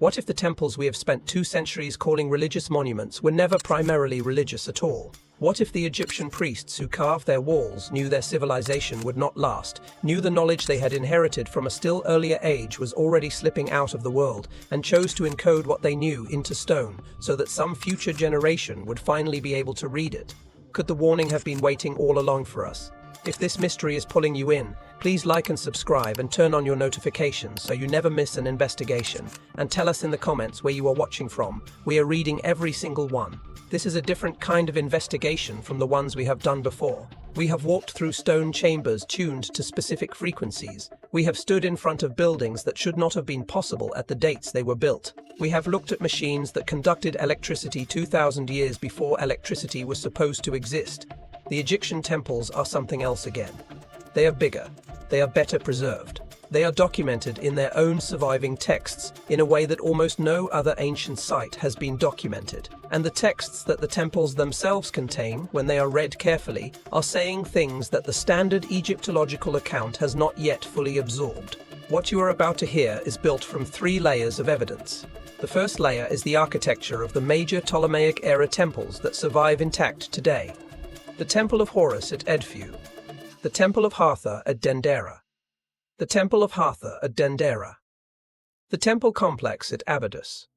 What if the temples we have spent 2 centuries calling religious monuments were never primarily religious at all? What if the Egyptian priests who carved their walls knew their civilization would not last, knew the knowledge they had inherited from a still earlier age was already slipping out of the world, and chose to encode what they knew into stone so that some future generation would finally be able to read it? Could the warning have been waiting all along for us? If this mystery is pulling you in, please like and subscribe and turn on your notifications so you never miss an investigation. And tell us in the comments where you are watching from. We are reading every single one. This is a different kind of investigation from the ones we have done before. We have walked through stone chambers tuned to specific frequencies. We have stood in front of buildings that should not have been possible at the dates they were built. We have looked at machines that conducted electricity 2,000 years before electricity was supposed to exist. The Egyptian temples are something else again. They are bigger. They are better preserved. They are documented in their own surviving texts in a way that almost no other ancient site has been documented. And the texts that the temples themselves contain, when they are read carefully, are saying things that the standard Egyptological account has not yet fully absorbed. What you are about to hear is built from 3 layers of evidence. The first layer is the architecture of the major Ptolemaic-era temples that survive intact today. The Temple of Horus at Edfu, the Temple of Hathor at Dendera, the Temple of Hathor at Dendera, the Temple Complex at Abydos.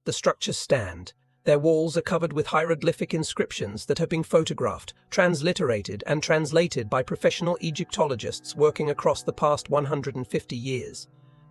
The structures stand. Their walls are covered with hieroglyphic inscriptions that have been photographed, transliterated, and translated by professional Egyptologists working across the past 150 years.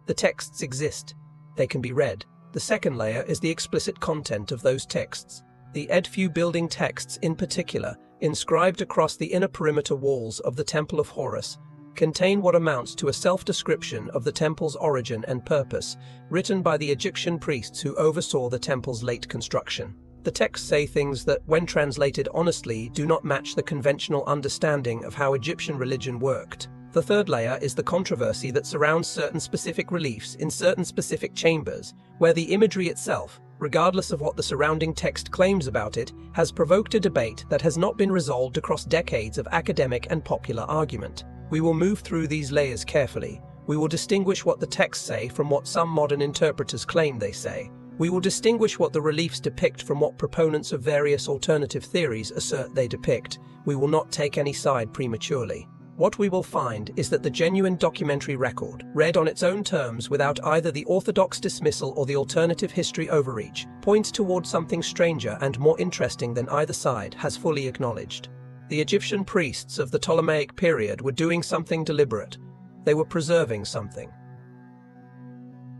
The texts exist. They can be read. The second layer is the explicit content of those texts. The Edfu building texts in particular, inscribed across the inner perimeter walls of the Temple of Horus, contain what amounts to a self-description of the temple's origin and purpose, written by the Egyptian priests who oversaw the temple's late construction. The texts say things that, when translated honestly, do not match the conventional understanding of how Egyptian religion worked. The third layer is the controversy that surrounds certain specific reliefs in certain specific chambers, where the imagery itself, regardless of what the surrounding text claims about it, has provoked a debate that has not been resolved across decades of academic and popular argument. We will move through these layers carefully. We will distinguish what the texts say from what some modern interpreters claim they say. We will distinguish what the reliefs depict from what proponents of various alternative theories assert they depict. We will not take any side prematurely. What we will find is that the genuine documentary record, read on its own terms without either the orthodox dismissal or the alternative history overreach, points toward something stranger and more interesting than either side has fully acknowledged. The Egyptian priests of the Ptolemaic period were doing something deliberate. They were preserving something.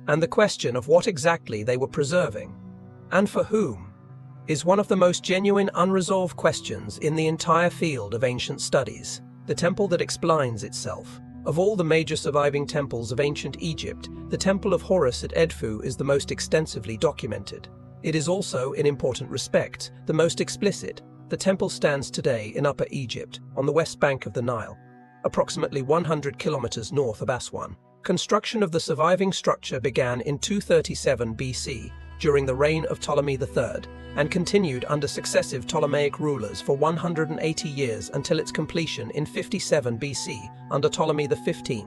And the question of what exactly they were preserving, and for whom, is one of the most genuine unresolved questions in the entire field of ancient studies. The temple that explains itself. Of all the major surviving temples of ancient Egypt, the Temple of Horus at Edfu is the most extensively documented. It is also, in important respects, the most explicit. The temple stands today in Upper Egypt, on the west bank of the Nile, approximately 100 kilometers north of Aswan. Construction of the surviving structure began in 237 BC, during the reign of Ptolemy III, and continued under successive Ptolemaic rulers for 180 years until its completion in 57 BC under Ptolemy XV.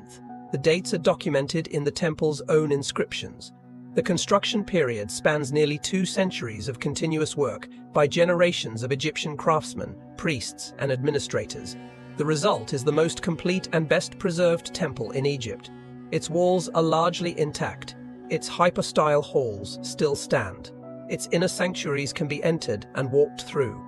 The dates are documented in the temple's own inscriptions. The construction period spans nearly 2 centuries of continuous work by generations of Egyptian craftsmen, priests, and administrators. The result is the most complete and best preserved temple in Egypt. Its walls are largely intact. Its hypostyle halls still stand. Its inner sanctuaries can be entered and walked through.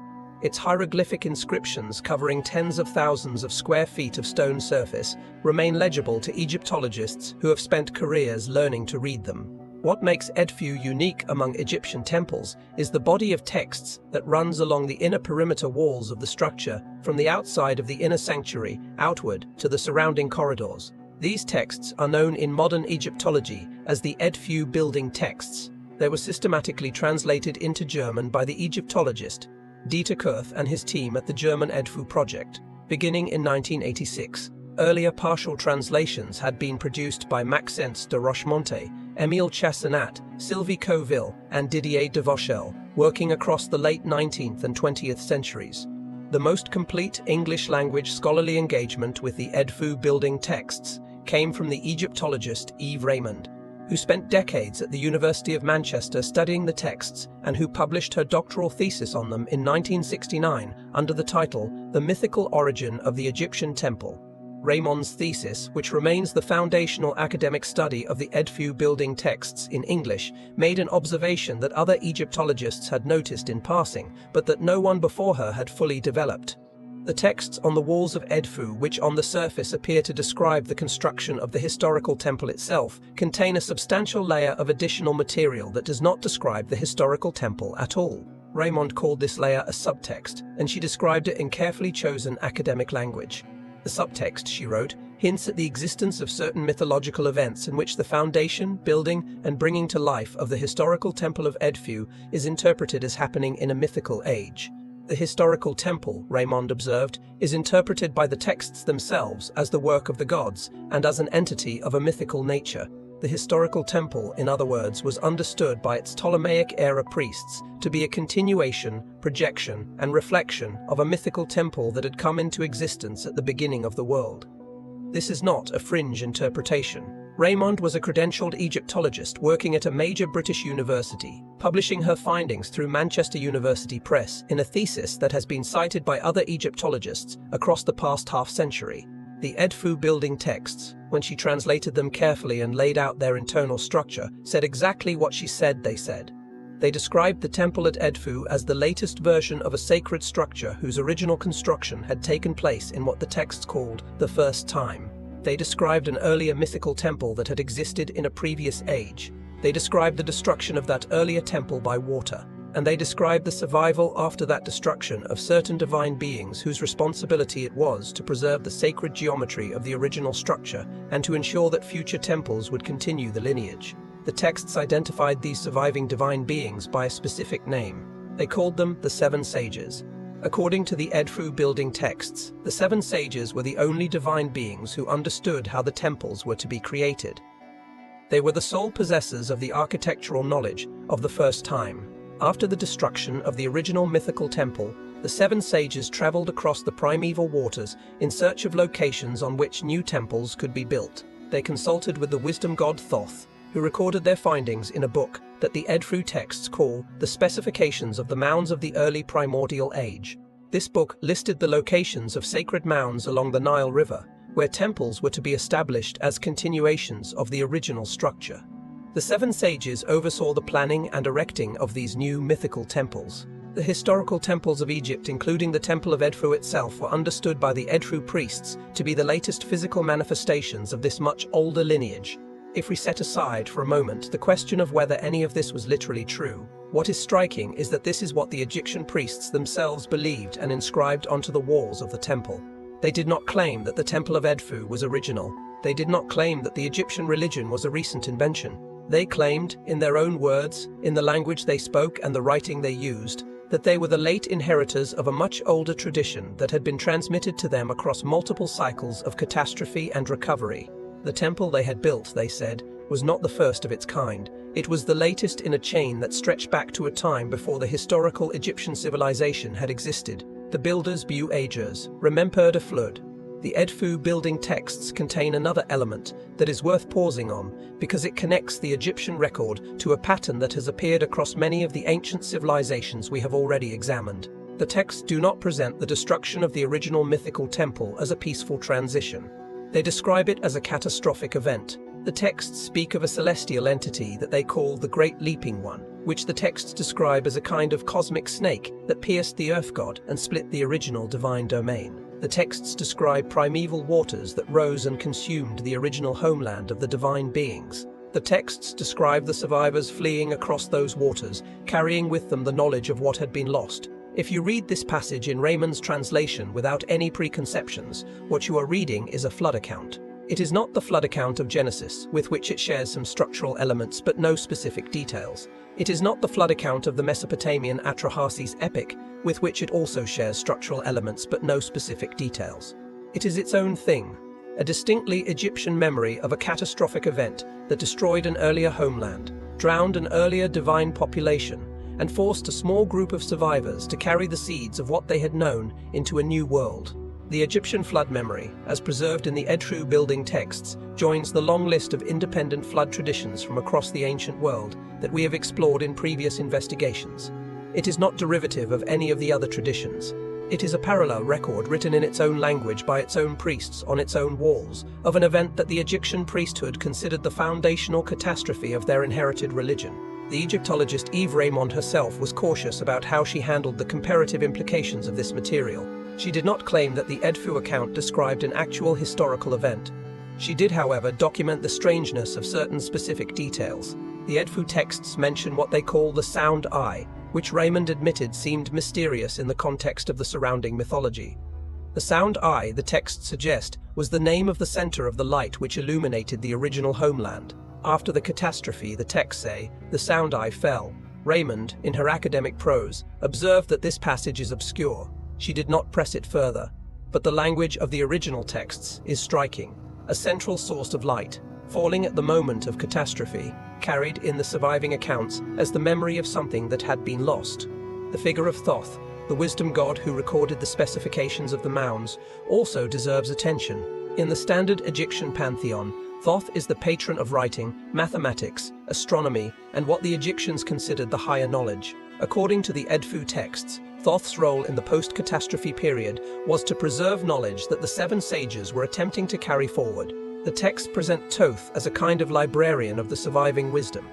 Its hieroglyphic inscriptions covering tens of thousands of square feet of stone surface remain legible to Egyptologists who have spent careers learning to read them. What makes Edfu unique among Egyptian temples is the body of texts that runs along the inner perimeter walls of the structure, from the outside of the inner sanctuary outward to the surrounding corridors. These texts are known in modern Egyptology as the Edfu building texts. They were systematically translated into German by the Egyptologist Dieter Kurth and his team at the German Edfu project, beginning in 1986. Earlier partial translations had been produced by Maxence de Rochemonte, Émile Chassenat, Sylvie Coville, and Didier de Vauchel, working across the late 19th and 20th centuries. The most complete English-language scholarly engagement with the Edfu building texts came from the Egyptologist Yves Raymond, who spent decades at the University of Manchester studying the texts and who published her doctoral thesis on them in 1969 under the title The Mythical Origin of the Egyptian Temple. Raymond's thesis, which remains the foundational academic study of the Edfu building texts in English, made an observation that other Egyptologists had noticed in passing, but that no one before her had fully developed. The texts on the walls of Edfu, which on the surface appear to describe the construction of the historical temple itself, contain a substantial layer of additional material that does not describe the historical temple at all. Raymond called this layer a subtext, and she described it in carefully chosen academic language. The subtext, she wrote, hints at the existence of certain mythological events in which the foundation, building, and bringing to life of the historical temple of Edfu is interpreted as happening in a mythical age. The historical temple, Raymond observed, is interpreted by the texts themselves as the work of the gods and as an entity of a mythical nature. The historical temple, in other words, was understood by its Ptolemaic-era priests to be a continuation, projection, and reflection of a mythical temple that had come into existence at the beginning of the world. This is not a fringe interpretation. Raymond was a credentialed Egyptologist working at a major British university, publishing her findings through Manchester University Press in a thesis that has been cited by other Egyptologists across the past half-century. The Edfu building texts, when she translated them carefully and laid out their internal structure, said exactly what she said they said. They described the temple at Edfu as the latest version of a sacred structure whose original construction had taken place in what the texts called the first time. They described an earlier mythical temple that had existed in a previous age. They described the destruction of that earlier temple by water. And they described the survival after that destruction of certain divine beings whose responsibility it was to preserve the sacred geometry of the original structure and to ensure that future temples would continue the lineage. The texts identified these surviving divine beings by a specific name. They called them the Seven Sages. According to the Edfu building texts, the Seven Sages were the only divine beings who understood how the temples were to be created. They were the sole possessors of the architectural knowledge of the first time. After the destruction of the original mythical temple, the Seven Sages traveled across the primeval waters in search of locations on which new temples could be built. They consulted with the wisdom god Thoth, who recorded their findings in a book that the Edfu texts call the Specifications of the Mounds of the Early Primordial Age. This book listed the locations of sacred mounds along the Nile River, where temples were to be established as continuations of the original structure. The Seven Sages oversaw the planning and erecting of these new mythical temples. The historical temples of Egypt, including the Temple of Edfu itself, were understood by the Edfu priests to be the latest physical manifestations of this much older lineage. If we set aside for a moment the question of whether any of this was literally true, what is striking is that this is what the Egyptian priests themselves believed and inscribed onto the walls of the temple. They did not claim that the Temple of Edfu was original. They did not claim that the Egyptian religion was a recent invention. They claimed, in their own words, in the language they spoke and the writing they used, that they were the late inheritors of a much older tradition that had been transmitted to them across multiple cycles of catastrophe and recovery. The temple they had built, they said, was not the first of its kind. It was the latest in a chain that stretched back to a time before the historical Egyptian civilization had existed. The builders bu agers remembered a flood. The Edfu building texts contain another element that is worth pausing on because it connects the Egyptian record to a pattern that has appeared across many of the ancient civilizations we have already examined. The texts do not present the destruction of the original mythical temple as a peaceful transition. They describe it as a catastrophic event. The texts speak of a celestial entity that they call the Great Leaping One, which the texts describe as a kind of cosmic snake that pierced the earth god and split the original divine domain. The texts describe primeval waters that rose and consumed the original homeland of the divine beings. The texts describe the survivors fleeing across those waters, carrying with them the knowledge of what had been lost. If you read this passage in Raymond's translation without any preconceptions, what you are reading is a flood account. It is not the flood account of Genesis, with which it shares some structural elements but no specific details. It is not the flood account of the Mesopotamian Atrahasis epic, with which it also shares structural elements but no specific details. It is its own thing, a distinctly Egyptian memory of a catastrophic event that destroyed an earlier homeland, drowned an earlier divine population, and forced a small group of survivors to carry the seeds of what they had known into a new world. The Egyptian flood memory, as preserved in the Edfu building texts, joins the long list of independent flood traditions from across the ancient world that we have explored in previous investigations. It is not derivative of any of the other traditions. It is a parallel record written in its own language by its own priests on its own walls, of an event that the Egyptian priesthood considered the foundational catastrophe of their inherited religion. The Egyptologist Eve Raymond herself was cautious about how she handled the comparative implications of this material. She did not claim that the Edfu account described an actual historical event. She did, however, document the strangeness of certain specific details. The Edfu texts mention what they call the sound eye, which Raymond admitted seemed mysterious in the context of the surrounding mythology. The sound eye, the texts suggest, was the name of the center of the light which illuminated the original homeland. After the catastrophe, the texts say, the sound eye fell. Raymond, in her academic prose, observed that this passage is obscure. She did not press it further, but the language of the original texts is striking. A central source of light, falling at the moment of catastrophe, carried in the surviving accounts as the memory of something that had been lost. The figure of Thoth, the wisdom god who recorded the specifications of the mounds, also deserves attention. In the standard Egyptian pantheon, Thoth is the patron of writing, mathematics, astronomy, and what the Egyptians considered the higher knowledge. According to the Edfu texts, Thoth's role in the post-catastrophe period was to preserve knowledge that the seven sages were attempting to carry forward. The texts present Thoth as a kind of librarian of the surviving wisdom.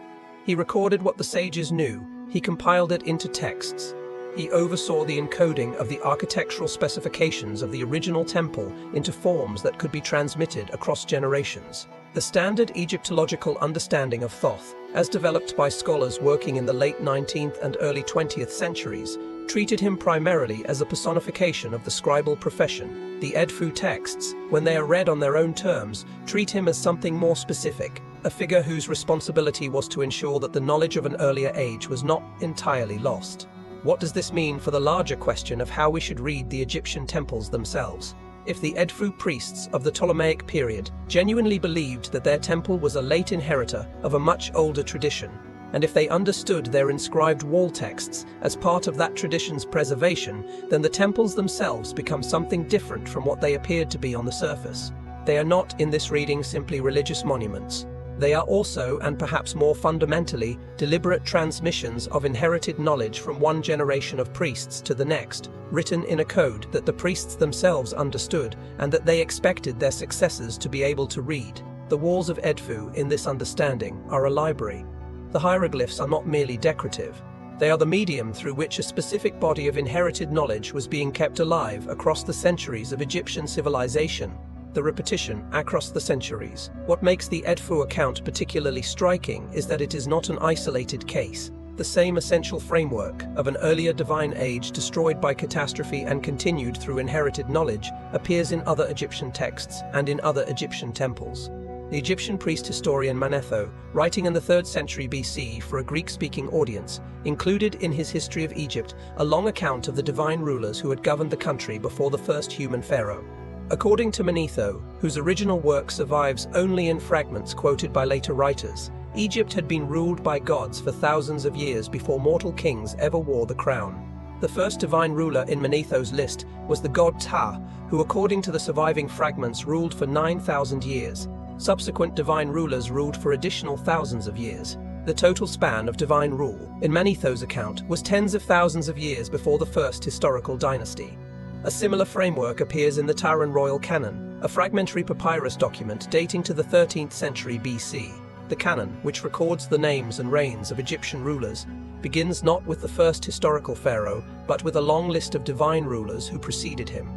He recorded what the sages knew, he compiled it into texts. He oversaw the encoding of the architectural specifications of the original temple into forms that could be transmitted across generations. The standard Egyptological understanding of Thoth, as developed by scholars working in the late 19th and early 20th centuries, treated him primarily as a personification of the scribal profession. The Edfu texts, when they are read on their own terms, treat him as something more specific, a figure whose responsibility was to ensure that the knowledge of an earlier age was not entirely lost. What does this mean for the larger question of how we should read the Egyptian temples themselves? If the Edfu priests of the Ptolemaic period genuinely believed that their temple was a late inheritor of a much older tradition, and if they understood their inscribed wall texts as part of that tradition's preservation, then the temples themselves become something different from what they appeared to be on the surface. They are not, in this reading, simply religious monuments. They are also, and perhaps more fundamentally, deliberate transmissions of inherited knowledge from one generation of priests to the next, written in a code that the priests themselves understood and that they expected their successors to be able to read. The walls of Edfu, in this understanding, are a library. The hieroglyphs are not merely decorative. They are the medium through which a specific body of inherited knowledge was being kept alive across the centuries of Egyptian civilization. The repetition across the centuries. What makes the Edfu account particularly striking is that it is not an isolated case. The same essential framework of an earlier divine age destroyed by catastrophe and continued through inherited knowledge appears in other Egyptian texts and in other Egyptian temples. The Egyptian priest historian Manetho, writing in the 3rd century BC for a Greek-speaking audience, included in his History of Egypt a long account of the divine rulers who had governed the country before the first human pharaoh. According to Manetho, whose original work survives only in fragments quoted by later writers, Egypt had been ruled by gods for thousands of years before mortal kings ever wore the crown. The first divine ruler in Manetho's list was the god Ptah, who according to the surviving fragments ruled for 9,000 years. Subsequent divine rulers ruled for additional thousands of years. The total span of divine rule, in Manetho's account, was tens of thousands of years before the first historical dynasty. A similar framework appears in the Taran Royal Canon, a fragmentary papyrus document dating to the 13th century BC. The canon, which records the names and reigns of Egyptian rulers, begins not with the first historical pharaoh, but with a long list of divine rulers who preceded him.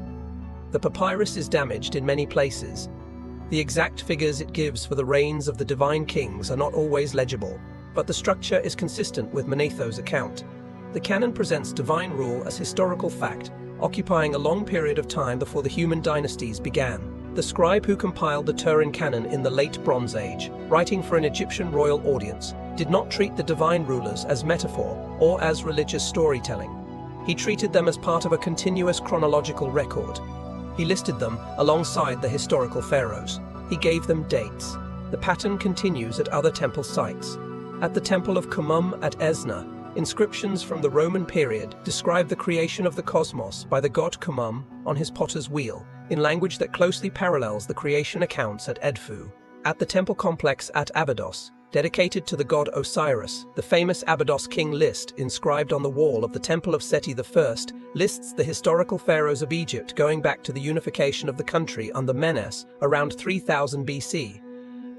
The papyrus is damaged in many places. The exact figures it gives for the reigns of the divine kings are not always legible, but the structure is consistent with Manetho's account. The canon presents divine rule as historical fact, occupying a long period of time before the human dynasties began. The scribe who compiled the Turin canon in the late Bronze Age, writing for an Egyptian royal audience, did not treat the divine rulers as metaphor or as religious storytelling. He treated them as part of a continuous chronological record. He listed them alongside the historical pharaohs. He gave them dates. The pattern continues at other temple sites. At the Temple of Khnum at Esna, Inscriptions from the Roman period describe the creation of the cosmos by the god Kumum on his potter's wheel, in language that closely parallels the creation accounts at Edfu. At the temple complex at Abydos, dedicated to the god Osiris, the famous Abydos king list inscribed on the wall of the Temple of Seti I lists the historical pharaohs of Egypt going back to the unification of the country under Menes around 3000 BC.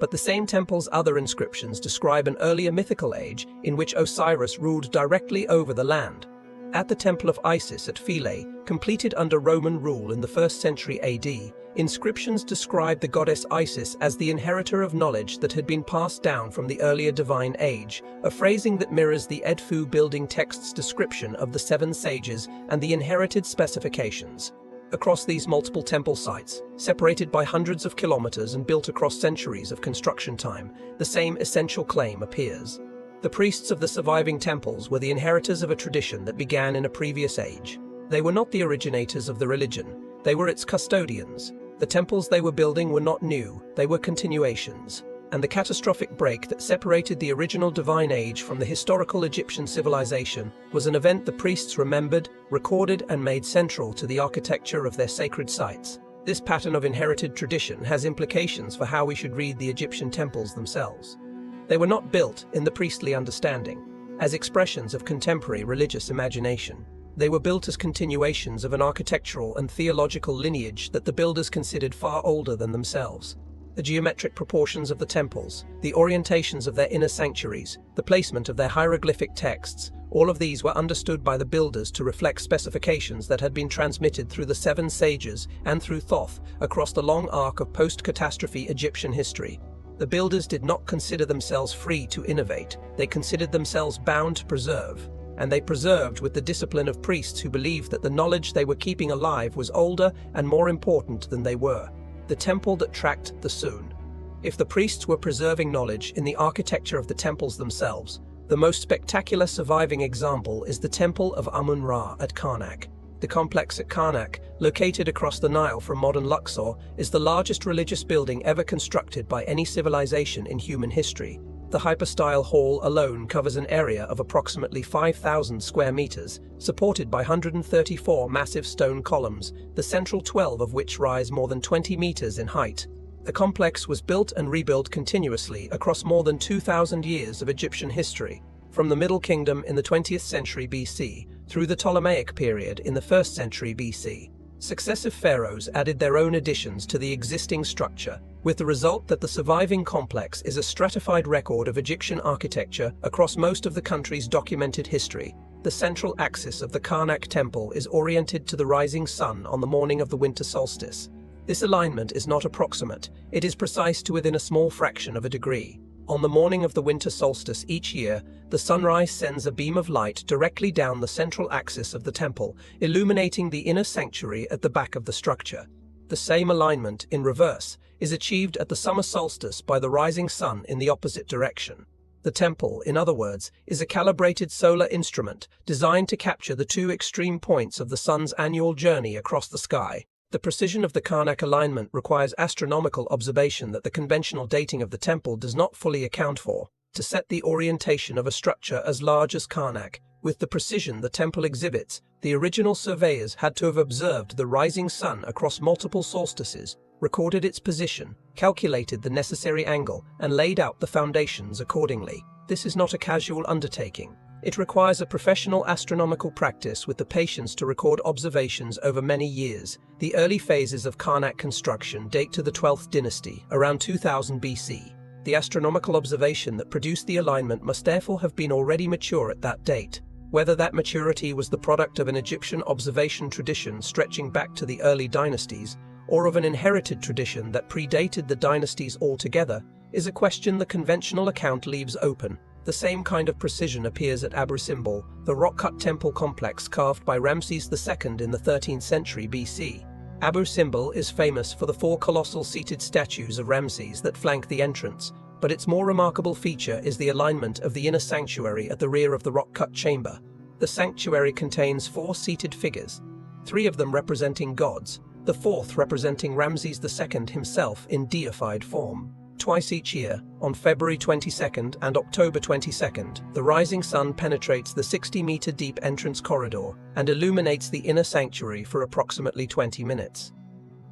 But the same temple's other inscriptions describe an earlier mythical age in which Osiris ruled directly over the land. At the Temple of Isis at Philae, completed under Roman rule in the 1st century AD, inscriptions describe the goddess Isis as the inheritor of knowledge that had been passed down from the earlier divine age, a phrasing that mirrors the Edfu building text's description of the 7 sages and the inherited specifications. Across these multiple temple sites, separated by hundreds of kilometers and built across centuries of construction time, the same essential claim appears. The priests of the surviving temples were the inheritors of a tradition that began in a previous age. They were not the originators of the religion, they were its custodians. The temples they were building were not new, they were continuations. And the catastrophic break that separated the original divine age from the historical Egyptian civilization was an event the priests remembered, recorded, and made central to the architecture of their sacred sites. This pattern of inherited tradition has implications for how we should read the Egyptian temples themselves. They were not built, in the priestly understanding, as expressions of contemporary religious imagination. They were built as continuations of an architectural and theological lineage that the builders considered far older than themselves. The geometric proportions of the temples, the orientations of their inner sanctuaries, the placement of their hieroglyphic texts, all of these were understood by the builders to reflect specifications that had been transmitted through the 7 sages and through Thoth across the long arc of post-catastrophe Egyptian history. The builders did not consider themselves free to innovate, they considered themselves bound to preserve. And they preserved with the discipline of priests who believed that the knowledge they were keeping alive was older and more important than they were. The temple that tracked the Sun. If the priests were preserving knowledge in the architecture of the temples themselves, the most spectacular surviving example is the Temple of Amun-Ra at Karnak. The complex at Karnak, located across the Nile from modern Luxor, is the largest religious building ever constructed by any civilization in human history. The hypostyle hall alone covers an area of approximately 5,000 square meters, supported by 134 massive stone columns, the central 12 of which rise more than 20 meters in height. The complex was built and rebuilt continuously across more than 2,000 years of Egyptian history, from the Middle Kingdom in the 20th century BC through the Ptolemaic period in the 1st century BC. Successive pharaohs added their own additions to the existing structure, with the result that the surviving complex is a stratified record of Egyptian architecture across most of the country's documented history. The central axis of the Karnak temple is oriented to the rising sun on the morning of the winter solstice. This alignment is not approximate, it is precise to within a small fraction of a degree. On the morning of the winter solstice each year, the sunrise sends a beam of light directly down the central axis of the temple, illuminating the inner sanctuary at the back of the structure. The same alignment, in reverse, is achieved at the summer solstice by the rising sun in the opposite direction. The temple, in other words, is a calibrated solar instrument designed to capture the 2 extreme points of the sun's annual journey across the sky. The precision of the Karnak alignment requires astronomical observation that the conventional dating of the temple does not fully account for. To set the orientation of a structure as large as Karnak, with the precision the temple exhibits, the original surveyors had to have observed the rising sun across multiple solstices, recorded its position, calculated the necessary angle, and laid out the foundations accordingly. This is not a casual undertaking. It requires a professional astronomical practice with the patience to record observations over many years. The early phases of Karnak construction date to the 12th dynasty, around 2000 BC. The astronomical observation that produced the alignment must therefore have been already mature at that date. Whether that maturity was the product of an Egyptian observation tradition stretching back to the early dynasties, or of an inherited tradition that predated the dynasties altogether, is a question the conventional account leaves open. The same kind of precision appears at Abu Simbel, the rock-cut temple complex carved by Ramses II in the 13th century BC. Abu Simbel is famous for the 4 colossal seated statues of Ramses that flank the entrance, but its more remarkable feature is the alignment of the inner sanctuary at the rear of the rock-cut chamber. The sanctuary contains 4 seated figures, 3 of them representing gods, the 4th representing Ramses II himself in deified form. twice each year, on February 22nd and October 22nd, the rising sun penetrates the 60-meter deep entrance corridor and illuminates the inner sanctuary for approximately 20 minutes.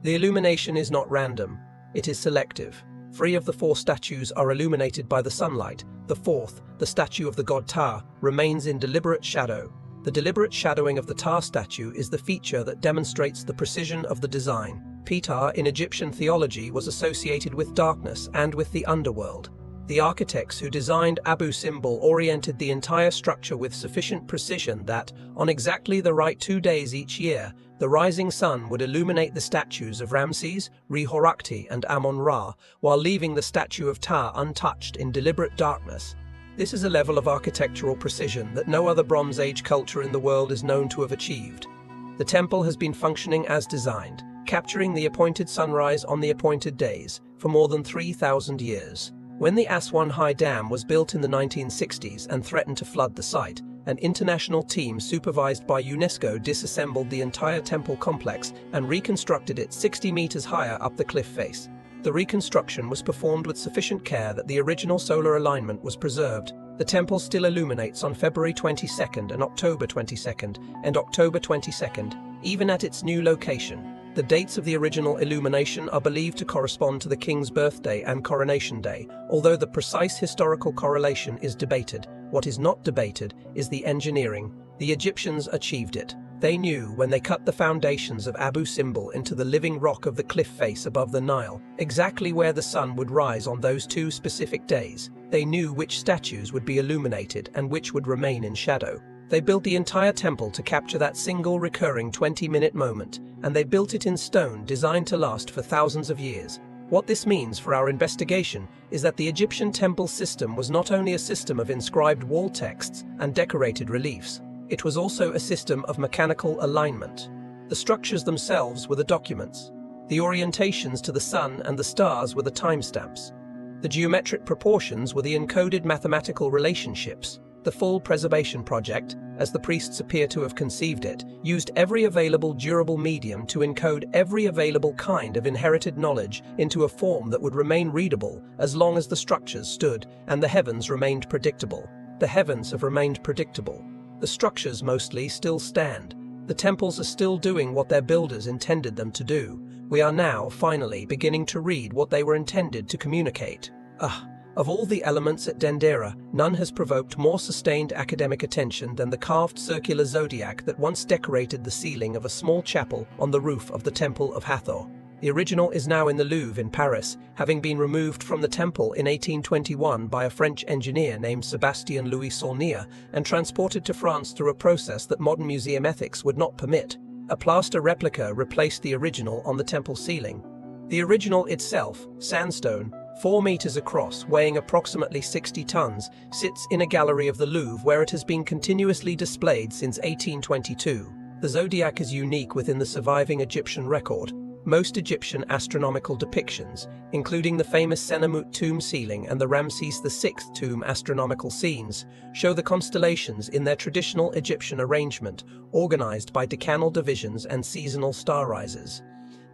The illumination is not random, it is selective. 3 of the 4 statues are illuminated by the sunlight. The 4th, the statue of the god Ptah, remains in deliberate shadow. The deliberate shadowing of the Ptah statue is the feature that demonstrates the precision of the design. Ptah in Egyptian theology was associated with darkness and with the underworld. The architects who designed Abu Simbel oriented the entire structure with sufficient precision that, on exactly the right 2 days each year, the rising sun would illuminate the statues of Ramses, Re-Horukhti, and Amon-Ra, while leaving the statue of Ptah untouched in deliberate darkness. This is a level of architectural precision that no other Bronze Age culture in the world is known to have achieved. The temple has been functioning as designed, capturing the appointed sunrise on the appointed days, for more than 3,000 years. When the Aswan High Dam was built in the 1960s and threatened to flood the site, an international team supervised by UNESCO disassembled the entire temple complex and reconstructed it 60 meters higher up the cliff face. The reconstruction was performed with sufficient care that the original solar alignment was preserved. The temple still illuminates on February 22nd and October 22nd and October 22nd, even at its new location. The dates of the original illumination are believed to correspond to the king's birthday and coronation day, although the precise historical correlation is debated. What is not debated is the engineering. The Egyptians achieved it. They knew when they cut the foundations of Abu Simbel into the living rock of the cliff face above the Nile, exactly where the sun would rise on those 2 specific days. They knew which statues would be illuminated and which would remain in shadow. They built the entire temple to capture that single recurring 20-minute moment, and they built it in stone designed to last for thousands of years. What this means for our investigation is that the Egyptian temple system was not only a system of inscribed wall texts and decorated reliefs, it was also a system of mechanical alignment. The structures themselves were the documents. The orientations to the sun and the stars were the timestamps. The geometric proportions were the encoded mathematical relationships. The full preservation project, as the priests appear to have conceived it, used every available durable medium to encode every available kind of inherited knowledge into a form that would remain readable as long as the structures stood and the heavens remained predictable. The heavens have remained predictable. The structures mostly still stand. The temples are still doing what their builders intended them to do. We are now, finally, beginning to read what they were intended to communicate. Of all the elements at Dendera, none has provoked more sustained academic attention than the carved circular zodiac that once decorated the ceiling of a small chapel on the roof of the Temple of Hathor. The original is now in the Louvre in Paris, having been removed from the temple in 1821 by a French engineer named Sébastien Louis Saulnier and transported to France through a process that modern museum ethics would not permit. A plaster replica replaced the original on the temple ceiling. The original itself, sandstone, 4 meters across, weighing approximately 60 tons, sits in a gallery of the Louvre where it has been continuously displayed since 1822. The zodiac is unique within the surviving Egyptian record. Most Egyptian astronomical depictions, including the famous Senamut tomb ceiling and the Ramses VI tomb astronomical scenes, show the constellations in their traditional Egyptian arrangement, organized by decanal divisions and seasonal star rises.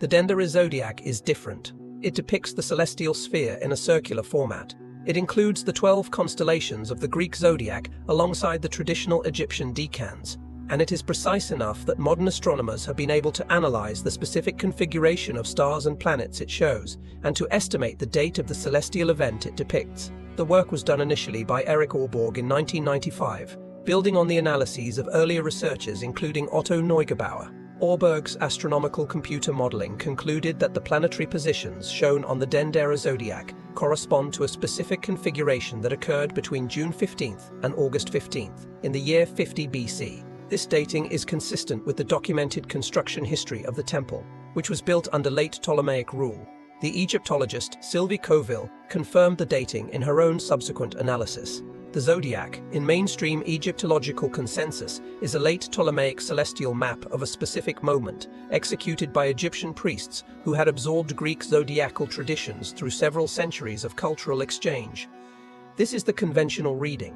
The Dendera zodiac is different. It depicts the celestial sphere in a circular format. It includes the 12 constellations of the Greek zodiac alongside the traditional Egyptian decans, and it is precise enough that modern astronomers have been able to analyze the specific configuration of stars and planets it shows, and to estimate the date of the celestial event it depicts. The work was done initially by Eric Orborg in 1995, building on the analyses of earlier researchers including Otto Neugebauer. Orberg's astronomical computer modeling concluded that the planetary positions shown on the Dendera zodiac correspond to a specific configuration that occurred between June 15th and August 15th in the year 50 BC. This dating is consistent with the documented construction history of the temple, which was built under late Ptolemaic rule. The Egyptologist Sylvie Coville confirmed the dating in her own subsequent analysis. The zodiac, in mainstream Egyptological consensus, is a late Ptolemaic celestial map of a specific moment, executed by Egyptian priests who had absorbed Greek zodiacal traditions through several centuries of cultural exchange. This is the conventional reading.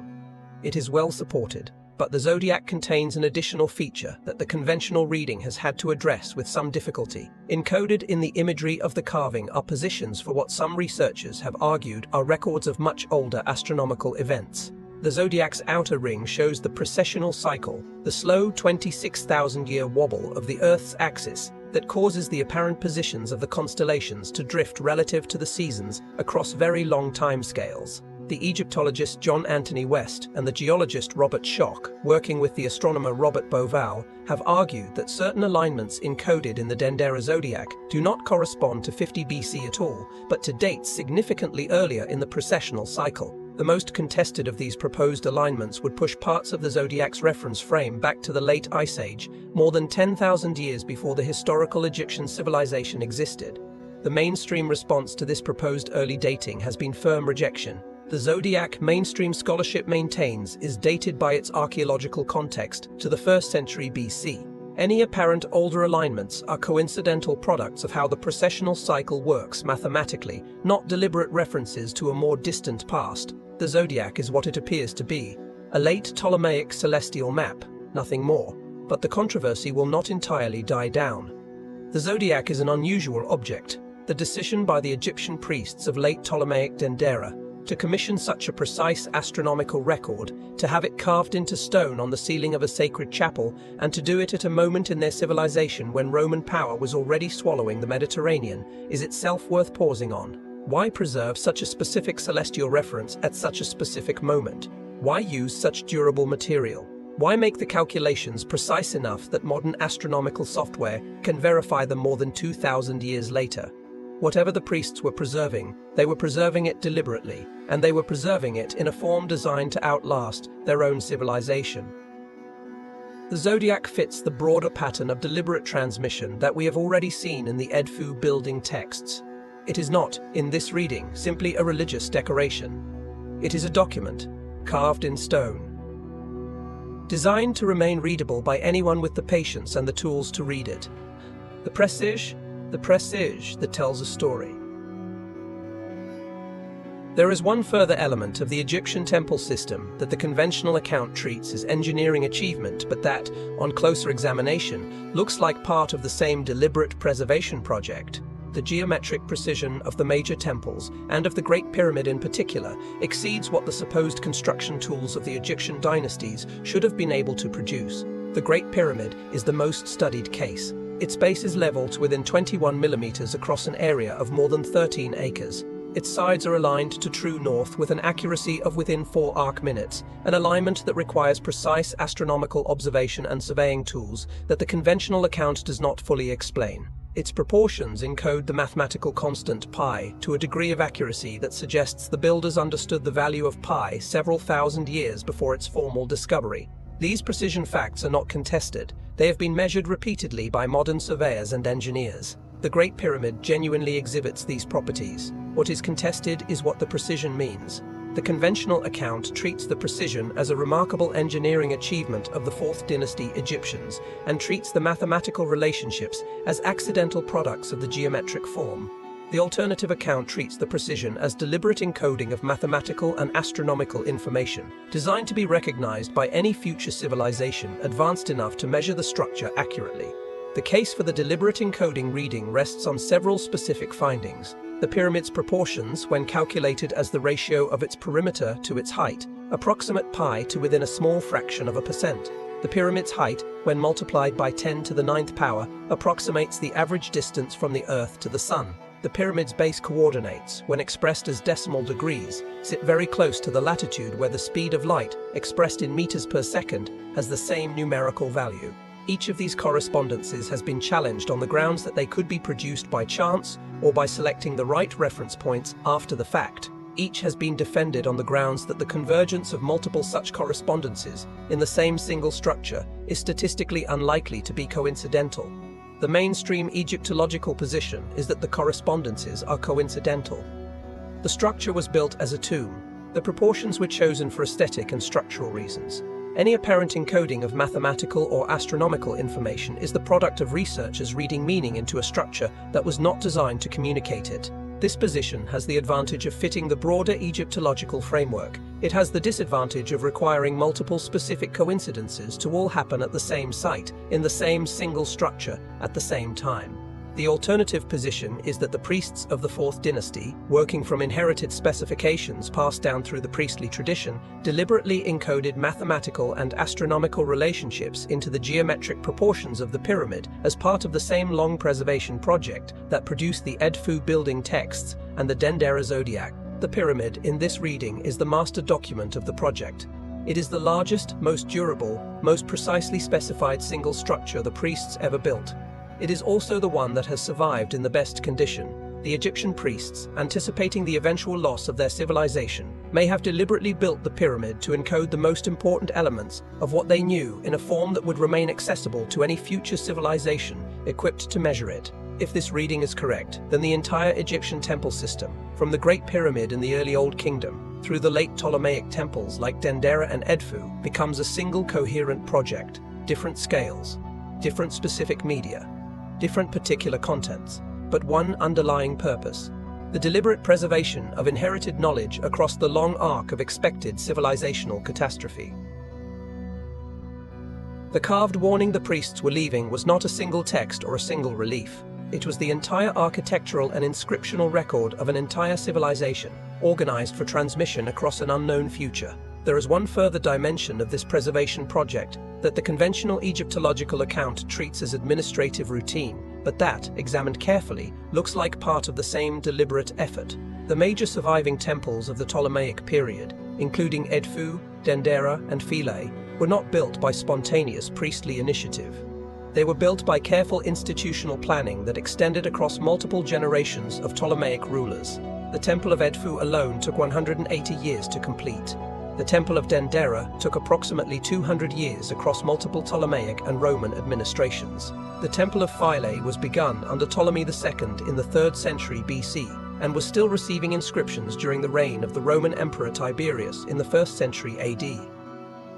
It is well supported. But the zodiac contains an additional feature that the conventional reading has had to address with some difficulty. Encoded in the imagery of the carving are positions for what some researchers have argued are records of much older astronomical events. The zodiac's outer ring shows the precessional cycle, the slow 26,000-year wobble of the Earth's axis that causes the apparent positions of the constellations to drift relative to the seasons across very long timescales. The Egyptologist John Anthony West and the geologist Robert Schoch, working with the astronomer Robert Bauval, have argued that certain alignments encoded in the Dendera zodiac do not correspond to 50 BC at all, but to dates significantly earlier in the precessional cycle. The most contested of these proposed alignments would push parts of the zodiac's reference frame back to the late Ice Age, more than 10,000 years before the historical Egyptian civilization existed. The mainstream response to this proposed early dating has been firm rejection. The zodiac, mainstream scholarship maintains, is dated by its archaeological context to the 1st century BC. Any apparent older alignments are coincidental products of how the precessional cycle works mathematically, not deliberate references to a more distant past. The zodiac is what it appears to be, a late Ptolemaic celestial map, nothing more. But the controversy will not entirely die down. The zodiac is an unusual object. The decision by the Egyptian priests of late Ptolemaic Dendera to commission such a precise astronomical record, to have it carved into stone on the ceiling of a sacred chapel, and to do it at a moment in their civilization when Roman power was already swallowing the Mediterranean, is itself worth pausing on. Why preserve such a specific celestial reference at such a specific moment? Why use such durable material? Why make the calculations precise enough that modern astronomical software can verify them more than 2,000 years later? Whatever the priests were preserving, they were preserving it deliberately, and they were preserving it in a form designed to outlast their own civilization. The zodiac fits the broader pattern of deliberate transmission that we have already seen in the Edfu building texts. It is not, in this reading, simply a religious decoration. It is a document, carved in stone, designed to remain readable by anyone with the patience and the tools to read it. The prestige that tells a story. There is one further element of the Egyptian temple system that the conventional account treats as engineering achievement, but that, on closer examination, looks like part of the same deliberate preservation project. The geometric precision of the major temples, and of the Great Pyramid in particular, exceeds what the supposed construction tools of the Egyptian dynasties should have been able to produce. The Great Pyramid is the most studied case. Its base is level to within 21 millimeters across an area of more than 13 acres. Its sides are aligned to true north with an accuracy of within 4 arc minutes, an alignment that requires precise astronomical observation and surveying tools that the conventional account does not fully explain. Its proportions encode the mathematical constant pi to a degree of accuracy that suggests the builders understood the value of pi several thousand years before its formal discovery. These precision facts are not contested. They have been measured repeatedly by modern surveyors and engineers. The Great Pyramid genuinely exhibits these properties. What is contested is what the precision means. The conventional account treats the precision as a remarkable engineering achievement of the 4th dynasty Egyptians, and treats the mathematical relationships as accidental products of the geometric form. The alternative account treats the precision as deliberate encoding of mathematical and astronomical information, designed to be recognized by any future civilization advanced enough to measure the structure accurately. The case for the deliberate encoding reading rests on several specific findings. The pyramid's proportions, when calculated as the ratio of its perimeter to its height, approximate pi to within a small fraction of a percent. The pyramid's height, when multiplied by 10 to the 9th power, approximates the average distance from the Earth to the Sun. The pyramid's base coordinates, when expressed as decimal degrees, sit very close to the latitude where the speed of light, expressed in meters per second, has the same numerical value. Each of these correspondences has been challenged on the grounds that they could be produced by chance or by selecting the right reference points after the fact. Each has been defended on the grounds that the convergence of multiple such correspondences in the same single structure is statistically unlikely to be coincidental. The mainstream Egyptological position is that the correspondences are coincidental. The structure was built as a tomb. The proportions were chosen for aesthetic and structural reasons. Any apparent encoding of mathematical or astronomical information is the product of researchers reading meaning into a structure that was not designed to communicate it. This position has the advantage of fitting the broader Egyptological framework. It has the disadvantage of requiring multiple specific coincidences to all happen at the same site, in the same single structure, at the same time. The alternative position is that the priests of the 4th dynasty, working from inherited specifications passed down through the priestly tradition, deliberately encoded mathematical and astronomical relationships into the geometric proportions of the pyramid as part of the same long preservation project that produced the Edfu building texts and the Dendera zodiac. The pyramid in this reading is the master document of the project. It is the largest, most durable, most precisely specified single structure the priests ever built. It is also the one that has survived in the best condition. The Egyptian priests, anticipating the eventual loss of their civilization, may have deliberately built the pyramid to encode the most important elements of what they knew in a form that would remain accessible to any future civilization equipped to measure it. If this reading is correct, then the entire Egyptian temple system, from the Great Pyramid in the early Old Kingdom through the late Ptolemaic temples like Dendera and Edfu, becomes a single coherent project. Different scales, different specific media, different particular contents, but one underlying purpose: the deliberate preservation of inherited knowledge across the long arc of expected civilizational catastrophe. The carved warning the priests were leaving was not a single text or a single relief. It was the entire architectural and inscriptional record of an entire civilization, organized for transmission across an unknown future. There is one further dimension of this preservation project that the conventional Egyptological account treats as administrative routine, but that, examined carefully, looks like part of the same deliberate effort. The major surviving temples of the Ptolemaic period, including Edfu, Dendera, and Philae, were not built by spontaneous priestly initiative. They were built by careful institutional planning that extended across multiple generations of Ptolemaic rulers. The Temple of Edfu alone took 180 years to complete. The Temple of Dendera took approximately 200 years across multiple Ptolemaic and Roman administrations. The Temple of Philae was begun under Ptolemy II in the 3rd century BC and was still receiving inscriptions during the reign of the Roman Emperor Tiberius in the 1st century AD.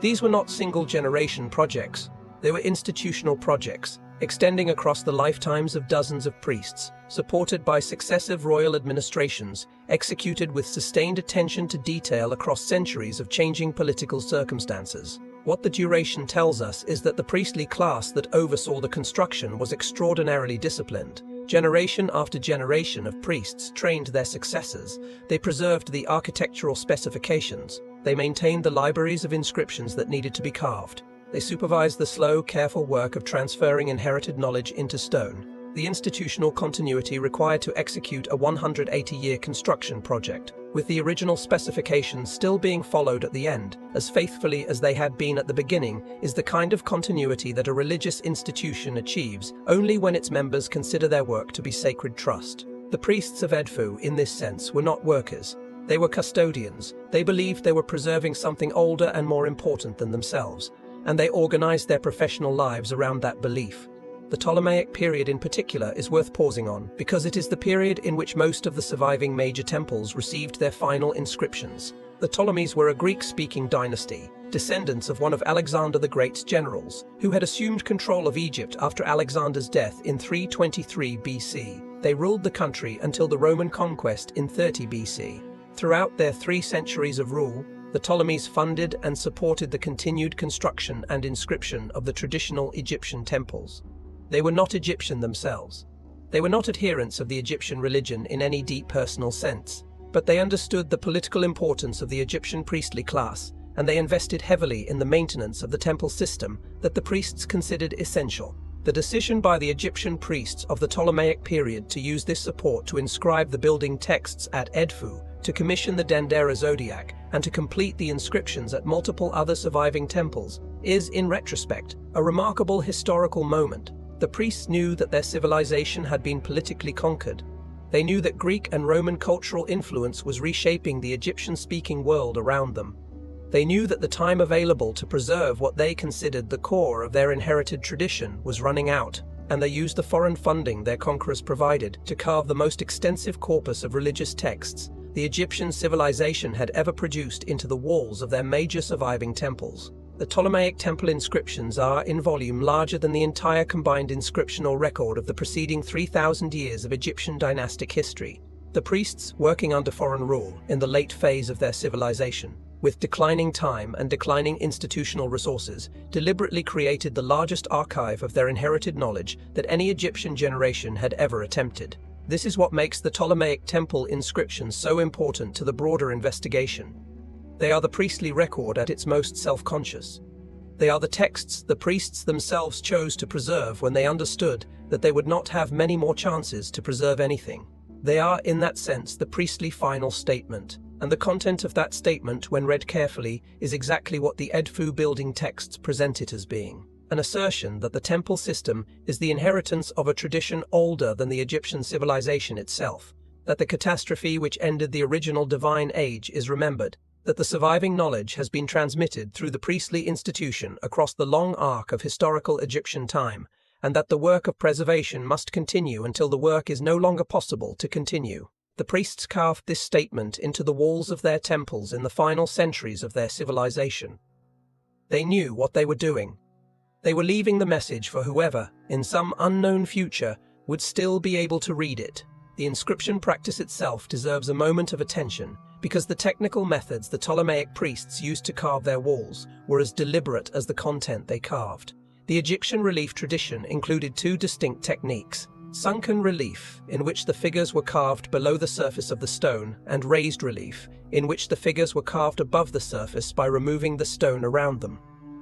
These were not single-generation projects. They were institutional projects, extending across the lifetimes of dozens of priests, supported by successive royal administrations, executed with sustained attention to detail across centuries of changing political circumstances. What the duration tells us is that the priestly class that oversaw the construction was extraordinarily disciplined. Generation after generation of priests trained their successors. They preserved the architectural specifications. They maintained the libraries of inscriptions that needed to be carved. They supervised the slow, careful work of transferring inherited knowledge into stone. The institutional continuity required to execute a 180-year construction project, with the original specifications still being followed at the end, as faithfully as they had been at the beginning, is the kind of continuity that a religious institution achieves only when its members consider their work to be sacred trust. The priests of Edfu, in this sense, were not workers. They were custodians. They believed they were preserving something older and more important than themselves, and they organized their professional lives around that belief. The Ptolemaic period in particular is worth pausing on, because it is the period in which most of the surviving major temples received their final inscriptions. The Ptolemies were a Greek-speaking dynasty, descendants of one of Alexander the Great's generals, who had assumed control of Egypt after Alexander's death in 323 BC. They ruled the country until the Roman conquest in 30 BC. Throughout their 3 centuries of rule, the Ptolemies funded and supported the continued construction and inscription of the traditional Egyptian temples. They were not Egyptian themselves. They were not adherents of the Egyptian religion in any deep personal sense, but they understood the political importance of the Egyptian priestly class, and they invested heavily in the maintenance of the temple system that the priests considered essential. The decision by the Egyptian priests of the Ptolemaic period to use this support to inscribe the building texts at Edfu, to commission the Dendera zodiac, and to complete the inscriptions at multiple other surviving temples is, in retrospect, a remarkable historical moment. The priests knew that their civilization had been politically conquered. They knew that Greek and Roman cultural influence was reshaping the Egyptian-speaking world around them. They knew that the time available to preserve what they considered the core of their inherited tradition was running out, and they used the foreign funding their conquerors provided to carve the most extensive corpus of religious texts the Egyptian civilization had ever produced into the walls of their major surviving temples. The Ptolemaic temple inscriptions are, in volume, larger than the entire combined inscriptional record of the preceding 3,000 years of Egyptian dynastic history. The priests, working under foreign rule in the late phase of their civilization, with declining time and declining institutional resources, deliberately created the largest archive of their inherited knowledge that any Egyptian generation had ever attempted. This is what makes the Ptolemaic temple inscriptions so important to the broader investigation. They are the priestly record at its most self-conscious. They are the texts the priests themselves chose to preserve when they understood that they would not have many more chances to preserve anything. They are, in that sense, the priestly final statement, and the content of that statement, when read carefully, is exactly what the Edfu building texts present it as being. An assertion that the temple system is the inheritance of a tradition older than the Egyptian civilization itself, that the catastrophe which ended the original divine age is remembered, that the surviving knowledge has been transmitted through the priestly institution across the long arc of historical Egyptian time, and that the work of preservation must continue until the work is no longer possible to continue. The priests carved this statement into the walls of their temples in the final centuries of their civilization. They knew what they were doing. They were leaving the message for whoever, in some unknown future, would still be able to read it. The inscription practice itself deserves a moment of attention, because the technical methods the Ptolemaic priests used to carve their walls were as deliberate as the content they carved. The Egyptian relief tradition included two distinct techniques: sunken relief, in which the figures were carved below the surface of the stone, and raised relief, in which the figures were carved above the surface by removing the stone around them.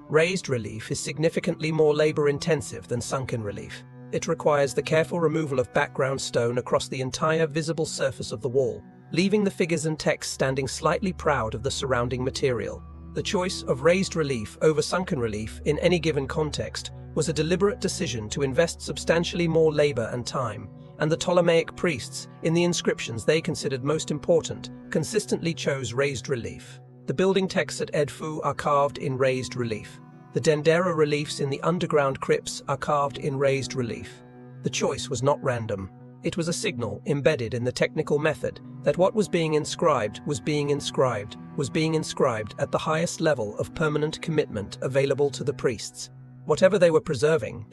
Raised relief is significantly more labor-intensive than sunken relief. It requires the careful removal of background stone across the entire visible surface of the wall, leaving the figures and text standing slightly proud of the surrounding material. The choice of raised relief over sunken relief in any given context was a deliberate decision to invest substantially more labor and time, and the Ptolemaic priests, in the inscriptions they considered most important, consistently chose raised relief. The building texts at Edfu are carved in raised relief. The Dendera reliefs in the underground crypts are carved in raised relief. The choice was not random. It was a signal embedded in the technical method that what was being inscribed at the highest level of permanent commitment available to the priests. Whatever they were preserving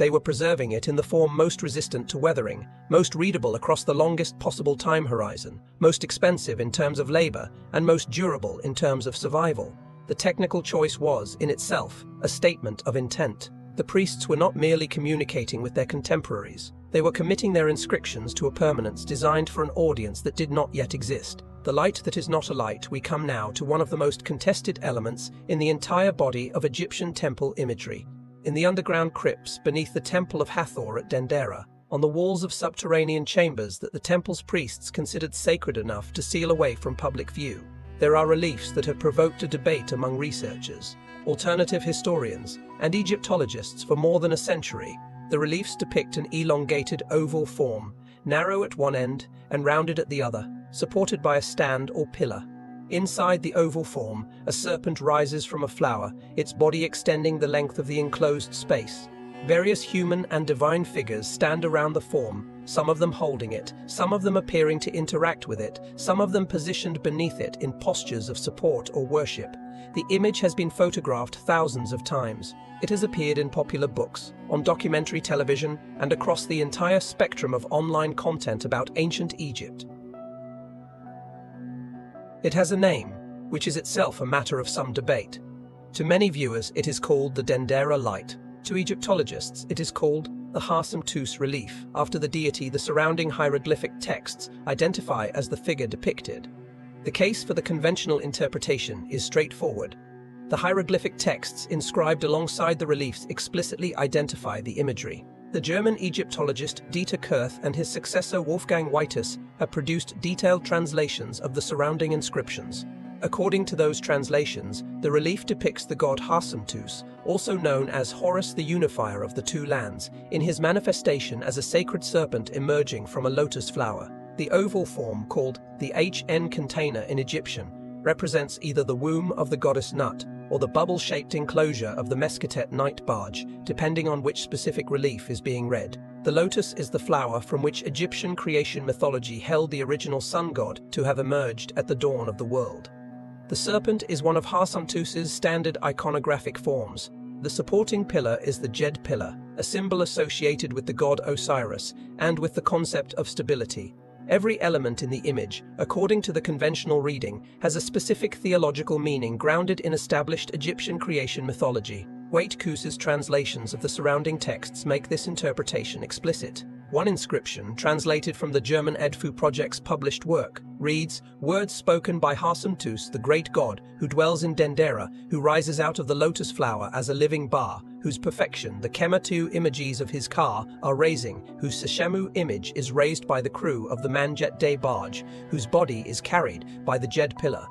it in the form most resistant to weathering, most readable across the longest possible time horizon, most expensive in terms of labor, and most durable in terms of survival. The technical choice was, in itself, a statement of intent. The priests were not merely communicating with their contemporaries. They were committing their inscriptions to a permanence designed for an audience that did not yet exist. The light that is not a light. We come now to one of the most contested elements in the entire body of Egyptian temple imagery. In the underground crypts beneath the Temple of Hathor at Dendera, on the walls of subterranean chambers that the temple's priests considered sacred enough to seal away from public view, there are reliefs that have provoked a debate among researchers, alternative historians, and Egyptologists for more than a century. The reliefs depict an elongated oval form, narrow at one end and rounded at the other, supported by a stand or pillar. Inside the oval form, a serpent rises from a flower, its body extending the length of the enclosed space. Various human and divine figures stand around the form, some of them holding it, some of them appearing to interact with it, some of them positioned beneath it in postures of support or worship. The image has been photographed thousands of times. It has appeared in popular books, on documentary television, and across the entire spectrum of online content about ancient Egypt. It has a name, which is itself a matter of some debate. To many viewers, it is called the Dendera Light. To Egyptologists, it is called the Harsamtus relief, after the deity the surrounding hieroglyphic texts identify as the figure depicted. The case for the conventional interpretation is straightforward. The hieroglyphic texts inscribed alongside the reliefs explicitly identify the imagery. The German Egyptologist Dieter Kurth and his successor Wolfgang Whitus have produced detailed translations of the surrounding inscriptions. According to those translations, the relief depicts the god Harsamtus, also known as Horus the Unifier of the Two Lands, in his manifestation as a sacred serpent emerging from a lotus flower. The oval form, called the HN container in Egyptian, represents either the womb of the goddess Nut or the bubble-shaped enclosure of the Meskhetian night barge, depending on which specific relief is being read. The lotus is the flower from which Egyptian creation mythology held the original sun god to have emerged at the dawn of the world. The serpent is one of Harsamtus's standard iconographic forms. The supporting pillar is the Jed pillar, a symbol associated with the god Osiris and with the concept of stability. Every element in the image, according to the conventional reading, has a specific theological meaning grounded in established Egyptian creation mythology. Waite-Koos's translations of the surrounding texts make this interpretation explicit. One inscription, translated from the German Edfu Project's published work, reads, "Words spoken by Harsamtus, the great god, who dwells in Dendera, who rises out of the lotus flower as a living bar, whose perfection the Kematu images of his car are raising, whose Seshemu image is raised by the crew of the Manjet Day barge, whose body is carried by the Jed pillar."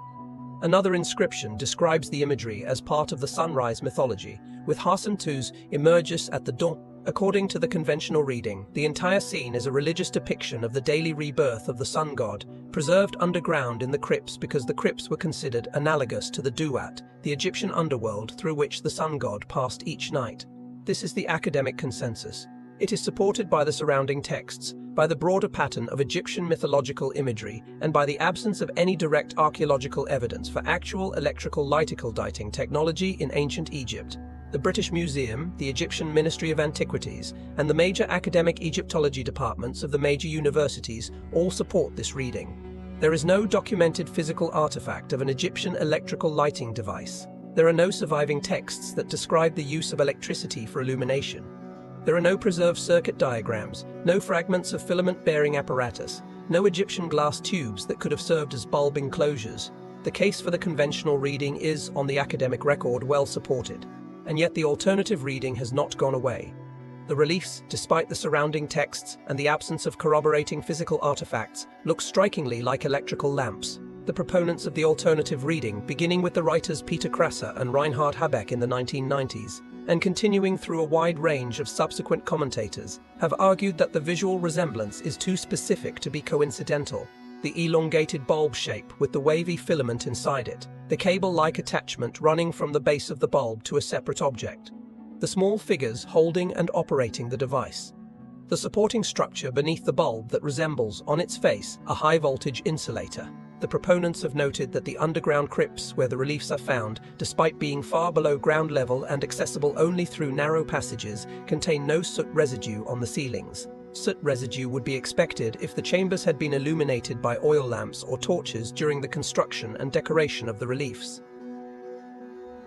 Another inscription describes the imagery as part of the sunrise mythology, with Harsamtus emerges at the dawn. According to the conventional reading, the entire scene is a religious depiction of the daily rebirth of the sun god, preserved underground in the crypts because the crypts were considered analogous to the Duat, the Egyptian underworld through which the sun god passed each night. This is the academic consensus. It is supported by the surrounding texts, by the broader pattern of Egyptian mythological imagery, and by the absence of any direct archaeological evidence for actual electrical lightical dating technology in ancient Egypt. The British Museum, the Egyptian Ministry of Antiquities, and the major academic Egyptology departments of the major universities all support this reading. There is no documented physical artifact of an Egyptian electrical lighting device. There are no surviving texts that describe the use of electricity for illumination. There are no preserved circuit diagrams, no fragments of filament-bearing apparatus, no Egyptian glass tubes that could have served as bulb enclosures. The case for the conventional reading is, on the academic record, well supported. And yet the alternative reading has not gone away. The reliefs, despite the surrounding texts and the absence of corroborating physical artifacts, look strikingly like electrical lamps. The proponents of the alternative reading, beginning with the writers Peter Krasser and Reinhard Habeck in the 1990s, and continuing through a wide range of subsequent commentators, have argued that the visual resemblance is too specific to be coincidental. The elongated bulb shape with the wavy filament inside it, the cable-like attachment running from the base of the bulb to a separate object, the small figures holding and operating the device, the supporting structure beneath the bulb that resembles, on its face, a high-voltage insulator. The proponents have noted that the underground crypts where the reliefs are found, despite being far below ground level and accessible only through narrow passages, contain no soot residue on the ceilings. Soot residue would be expected if the chambers had been illuminated by oil lamps or torches during the construction and decoration of the reliefs.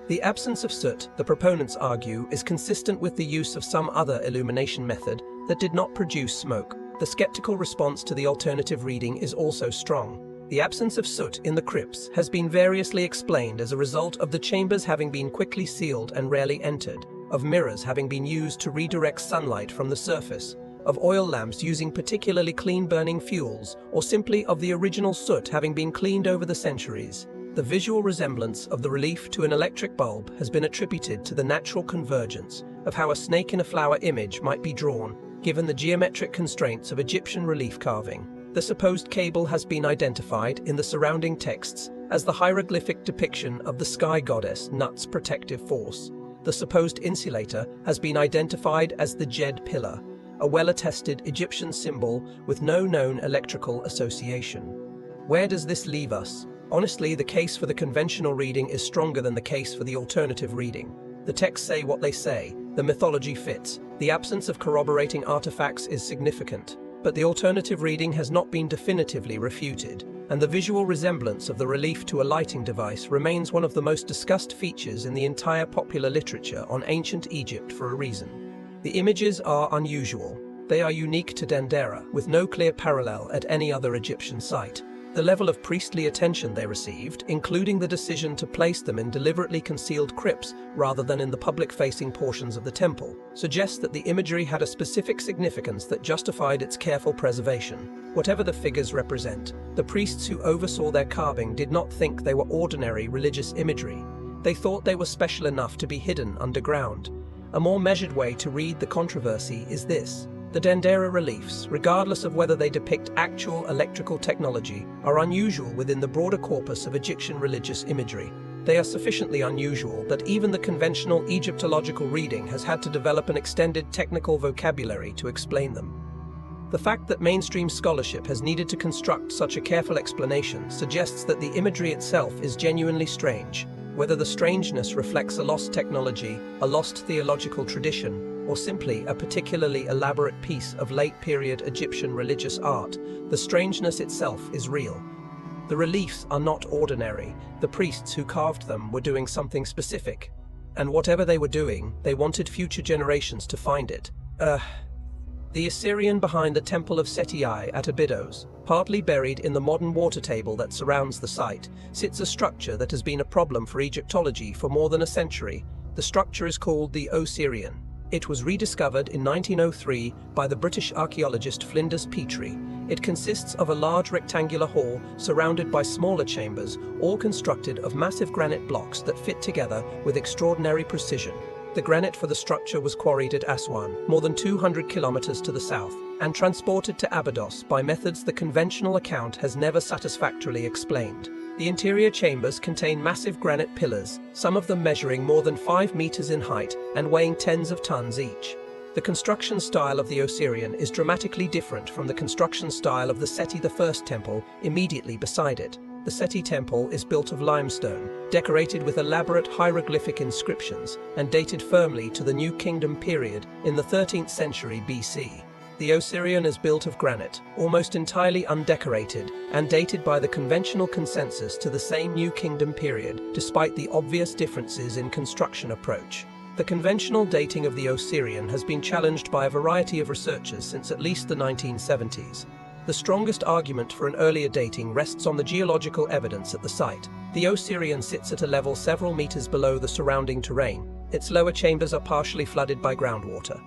The absence of soot, the proponents argue, is consistent with the use of some other illumination method that did not produce smoke. The skeptical response to the alternative reading is also strong. The absence of soot in the crypts has been variously explained as a result of the chambers having been quickly sealed and rarely entered, of mirrors having been used to redirect sunlight from the surface, of oil lamps using particularly clean-burning fuels, or simply of the original soot having been cleaned over the centuries. The visual resemblance of the relief to an electric bulb has been attributed to the natural convergence of how a snake in a flower image might be drawn, given the geometric constraints of Egyptian relief carving. The supposed cable has been identified in the surrounding texts as the hieroglyphic depiction of the sky goddess Nut's protective force. The supposed insulator has been identified as the Jed pillar, a well-attested Egyptian symbol with no known electrical association. Where does this leave us? Honestly, the case for the conventional reading is stronger than the case for the alternative reading. The texts say what they say, the mythology fits, the absence of corroborating artifacts is significant, but the alternative reading has not been definitively refuted, and the visual resemblance of the relief to a lighting device remains one of the most discussed features in the entire popular literature on ancient Egypt for a reason. The images are unusual. They are unique to Dendera, with no clear parallel at any other Egyptian site. The level of priestly attention they received, including the decision to place them in deliberately concealed crypts rather than in the public-facing portions of the temple, suggests that the imagery had a specific significance that justified its careful preservation. Whatever the figures represent, the priests who oversaw their carving did not think they were ordinary religious imagery. They thought they were special enough to be hidden underground. A more measured way to read the controversy is this. The Dendera reliefs, regardless of whether they depict actual electrical technology, are unusual within the broader corpus of Egyptian religious imagery. They are sufficiently unusual that even the conventional Egyptological reading has had to develop an extended technical vocabulary to explain them. The fact that mainstream scholarship has needed to construct such a careful explanation suggests that the imagery itself is genuinely strange. Whether the strangeness reflects a lost technology, a lost theological tradition, or simply a particularly elaborate piece of late-period Egyptian religious art, the strangeness itself is real. The reliefs are not ordinary. The priests who carved them were doing something specific. And whatever they were doing, they wanted future generations to find it. The Assyrian behind the Temple of Seti at Abydos, partly buried in the modern water table that surrounds the site, sits a structure that has been a problem for Egyptology for more than a century. The structure is called the Osirian. It was rediscovered in 1903 by the British archaeologist Flinders Petrie. It consists of a large rectangular hall surrounded by smaller chambers, all constructed of massive granite blocks that fit together with extraordinary precision. The granite for the structure was quarried at Aswan, more than 200 kilometers to the south, and transported to Abydos by methods the conventional account has never satisfactorily explained. The interior chambers contain massive granite pillars, some of them measuring more than 5 meters in height and weighing tens of tons each. The construction style of the Osirian is dramatically different from the construction style of the Seti I temple immediately beside it. The Seti temple is built of limestone, decorated with elaborate hieroglyphic inscriptions, and dated firmly to the New Kingdom period in the 13th century BC. The Osirian is built of granite, almost entirely undecorated, and dated by the conventional consensus to the same New Kingdom period, despite the obvious differences in construction approach. The conventional dating of the Osirian has been challenged by a variety of researchers since at least the 1970s. The strongest argument for an earlier dating rests on the geological evidence at the site. The Osirian sits at a level several meters below the surrounding terrain. Its lower chambers are partially flooded by groundwater.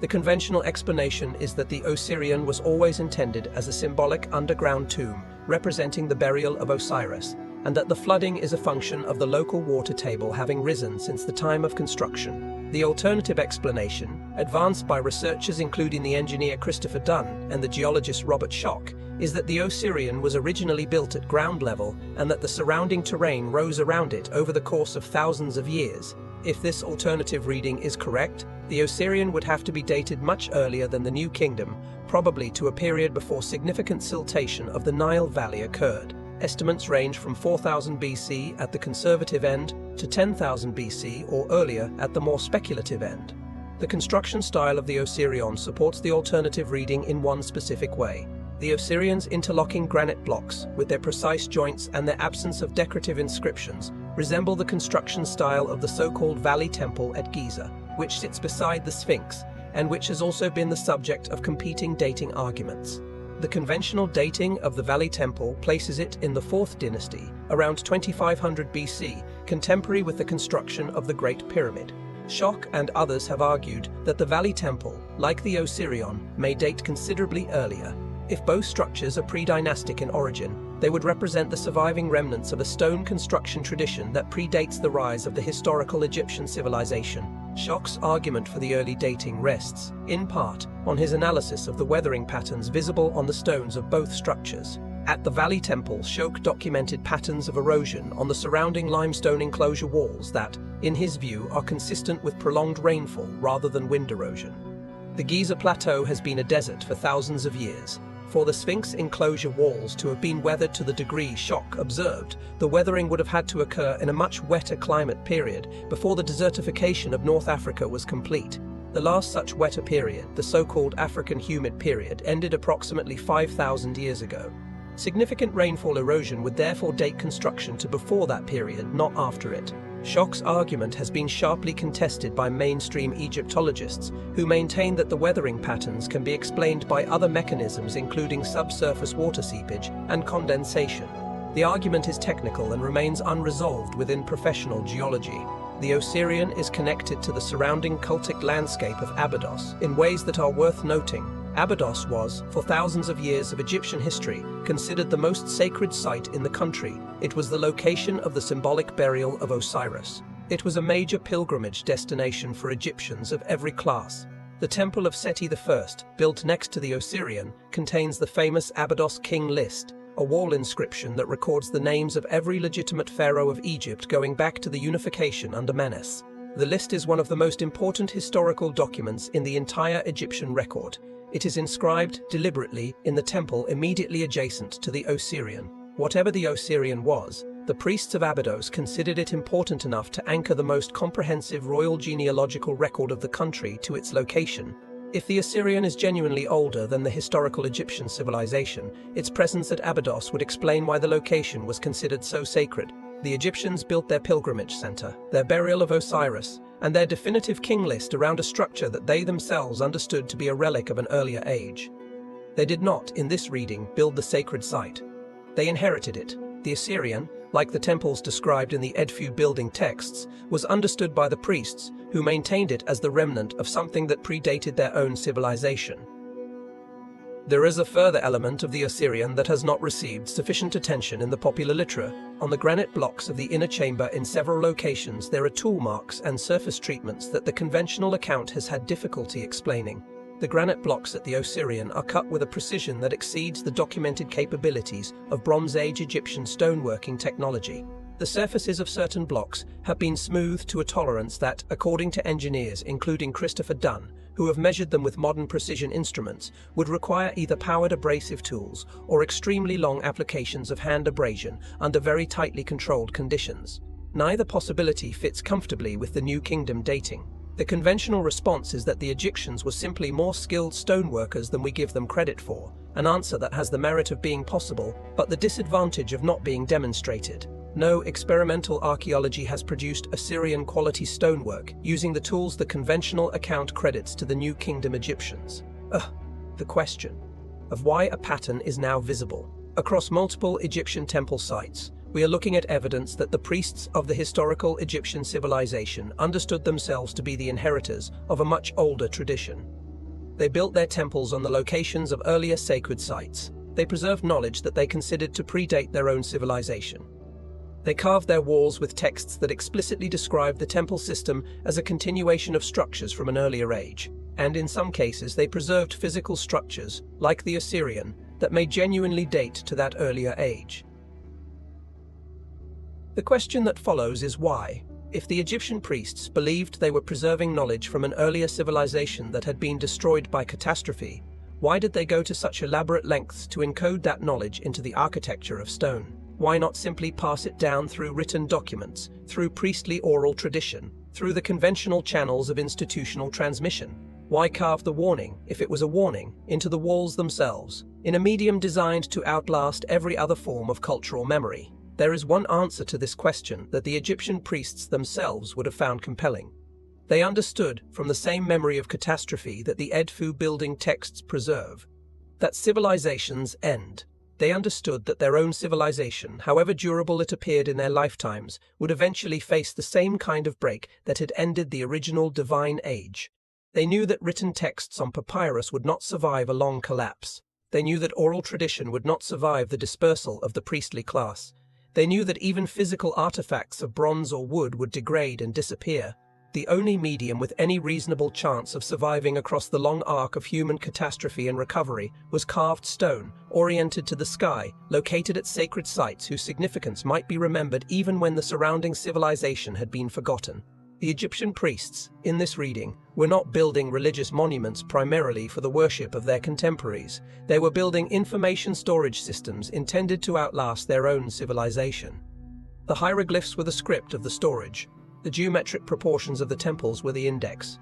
The conventional explanation is that the Osirian was always intended as a symbolic underground tomb representing the burial of Osiris, and that the flooding is a function of the local water table having risen since the time of construction. The alternative explanation, advanced by researchers including the engineer Christopher Dunn and the geologist Robert Schoch, is that the Osirian was originally built at ground level and that the surrounding terrain rose around it over the course of thousands of years. If this alternative reading is correct, the Osirian would have to be dated much earlier than the New Kingdom, probably to a period before significant siltation of the Nile Valley occurred. Estimates range from 4000 BC at the conservative end to 10,000 BC or earlier at the more speculative end. The construction style of the Osirian supports the alternative reading in one specific way. The Osirian's interlocking granite blocks, with their precise joints and their absence of decorative inscriptions, resemble the construction style of the so-called Valley Temple at Giza, which sits beside the Sphinx, and which has also been the subject of competing dating arguments. The conventional dating of the Valley Temple places it in the 4th dynasty, around 2500 BC, contemporary with the construction of the Great Pyramid. Schoch and others have argued that the Valley Temple, like the Osirian, may date considerably earlier. If both structures are pre-dynastic in origin, they would represent the surviving remnants of a stone construction tradition that predates the rise of the historical Egyptian civilization. Schoch's argument for the early dating rests, in part, on his analysis of the weathering patterns visible on the stones of both structures. At the Valley Temple, Schoch documented patterns of erosion on the surrounding limestone enclosure walls that, in his view, are consistent with prolonged rainfall rather than wind erosion. The Giza Plateau has been a desert for thousands of years. For the Sphinx enclosure walls to have been weathered to the degree Schoch observed, the weathering would have had to occur in a much wetter climate period before the desertification of North Africa was complete. The last such wetter period, the so-called African humid period, ended approximately 5,000 years ago. Significant rainfall erosion would therefore date construction to before that period, not after it. Schoch's argument has been sharply contested by mainstream Egyptologists, who maintain that the weathering patterns can be explained by other mechanisms including subsurface water seepage and condensation. The argument is technical and remains unresolved within professional geology. The Osirian is connected to the surrounding cultic landscape of Abydos in ways that are worth noting. Abydos was, for thousands of years of Egyptian history, considered the most sacred site in the country. It was the location of the symbolic burial of Osiris. It was a major pilgrimage destination for Egyptians of every class. The Temple of Seti I, built next to the Osirian, contains the famous Abydos King List, a wall inscription that records the names of every legitimate pharaoh of Egypt going back to the unification under Menes. The list is one of the most important historical documents in the entire Egyptian record. It is inscribed deliberately in the temple immediately adjacent to the Osirian. Whatever the Osirian was, the priests of Abydos considered it important enough to anchor the most comprehensive royal genealogical record of the country to its location. If the Assyrian is genuinely older than the historical Egyptian civilization, its presence at Abydos would explain why the location was considered so sacred. The Egyptians built their pilgrimage center, their burial of Osiris, and their definitive king list around a structure that they themselves understood to be a relic of an earlier age. They did not, in this reading, build the sacred site. They inherited it. The Assyrian, like the temples described in the Edfu building texts, was understood by the priests, who maintained it as the remnant of something that predated their own civilization. There is a further element of the Assyrian that has not received sufficient attention in the popular literature. On the granite blocks of the inner chamber in several locations there are tool marks and surface treatments that the conventional account has had difficulty explaining. The granite blocks at the Osirian are cut with a precision that exceeds the documented capabilities of Bronze Age Egyptian stoneworking technology. The surfaces of certain blocks have been smoothed to a tolerance that, according to engineers including Christopher Dunn, who have measured them with modern precision instruments, would require either powered abrasive tools or extremely long applications of hand abrasion under very tightly controlled conditions. Neither possibility fits comfortably with the New Kingdom dating. The conventional response is that the Egyptians were simply more skilled stoneworkers than we give them credit for, an answer that has the merit of being possible, but the disadvantage of not being demonstrated. No experimental archaeology has produced Assyrian-quality stonework using the tools the conventional account credits to the New Kingdom Egyptians. The question of why a pattern is now visible. Across multiple Egyptian temple sites, we are looking at evidence that the priests of the historical Egyptian civilization understood themselves to be the inheritors of a much older tradition. They built their temples on the locations of earlier sacred sites. They preserved knowledge that they considered to predate their own civilization. They carved their walls with texts that explicitly described the temple system as a continuation of structures from an earlier age, and in some cases they preserved physical structures, like the Assyrian, that may genuinely date to that earlier age. The question that follows is why, if the Egyptian priests believed they were preserving knowledge from an earlier civilization that had been destroyed by catastrophe, why did they go to such elaborate lengths to encode that knowledge into the architecture of stone? Why not simply pass it down through written documents, through priestly oral tradition, through the conventional channels of institutional transmission? Why carve the warning, if it was a warning, into the walls themselves, in a medium designed to outlast every other form of cultural memory? There is one answer to this question that the Egyptian priests themselves would have found compelling. They understood, from the same memory of catastrophe that the Edfu building texts preserve, that civilizations end. They understood that their own civilization, however durable it appeared in their lifetimes, would eventually face the same kind of break that had ended the original divine age. They knew that written texts on papyrus would not survive a long collapse. They knew that oral tradition would not survive the dispersal of the priestly class. They knew that even physical artifacts of bronze or wood would degrade and disappear. The only medium with any reasonable chance of surviving across the long arc of human catastrophe and recovery was carved stone, oriented to the sky, located at sacred sites whose significance might be remembered even when the surrounding civilization had been forgotten. The Egyptian priests, in this reading, were not building religious monuments primarily for the worship of their contemporaries. They were building information storage systems intended to outlast their own civilization. The hieroglyphs were the script of the storage. The geometric proportions of the temples were the index.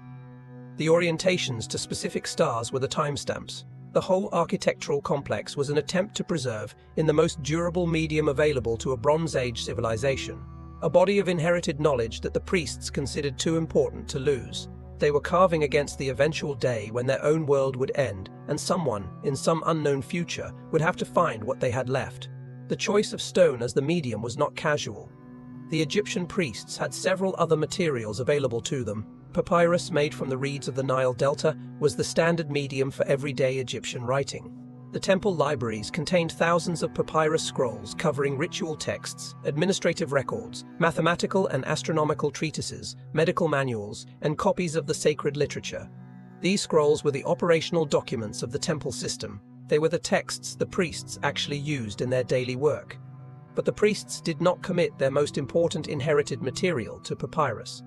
The orientations to specific stars were the timestamps. The whole architectural complex was an attempt to preserve, in the most durable medium available to a Bronze Age civilization, a body of inherited knowledge that the priests considered too important to lose. They were carving against the eventual day when their own world would end, and someone, in some unknown future, would have to find what they had left. The choice of stone as the medium was not casual. The Egyptian priests had several other materials available to them. Papyrus, made from the reeds of the Nile Delta, was the standard medium for everyday Egyptian writing. The temple libraries contained thousands of papyrus scrolls covering ritual texts, administrative records, mathematical and astronomical treatises, medical manuals, and copies of the sacred literature. These scrolls were the operational documents of the temple system. They were the texts the priests actually used in their daily work. But the priests did not commit their most important inherited material to papyrus.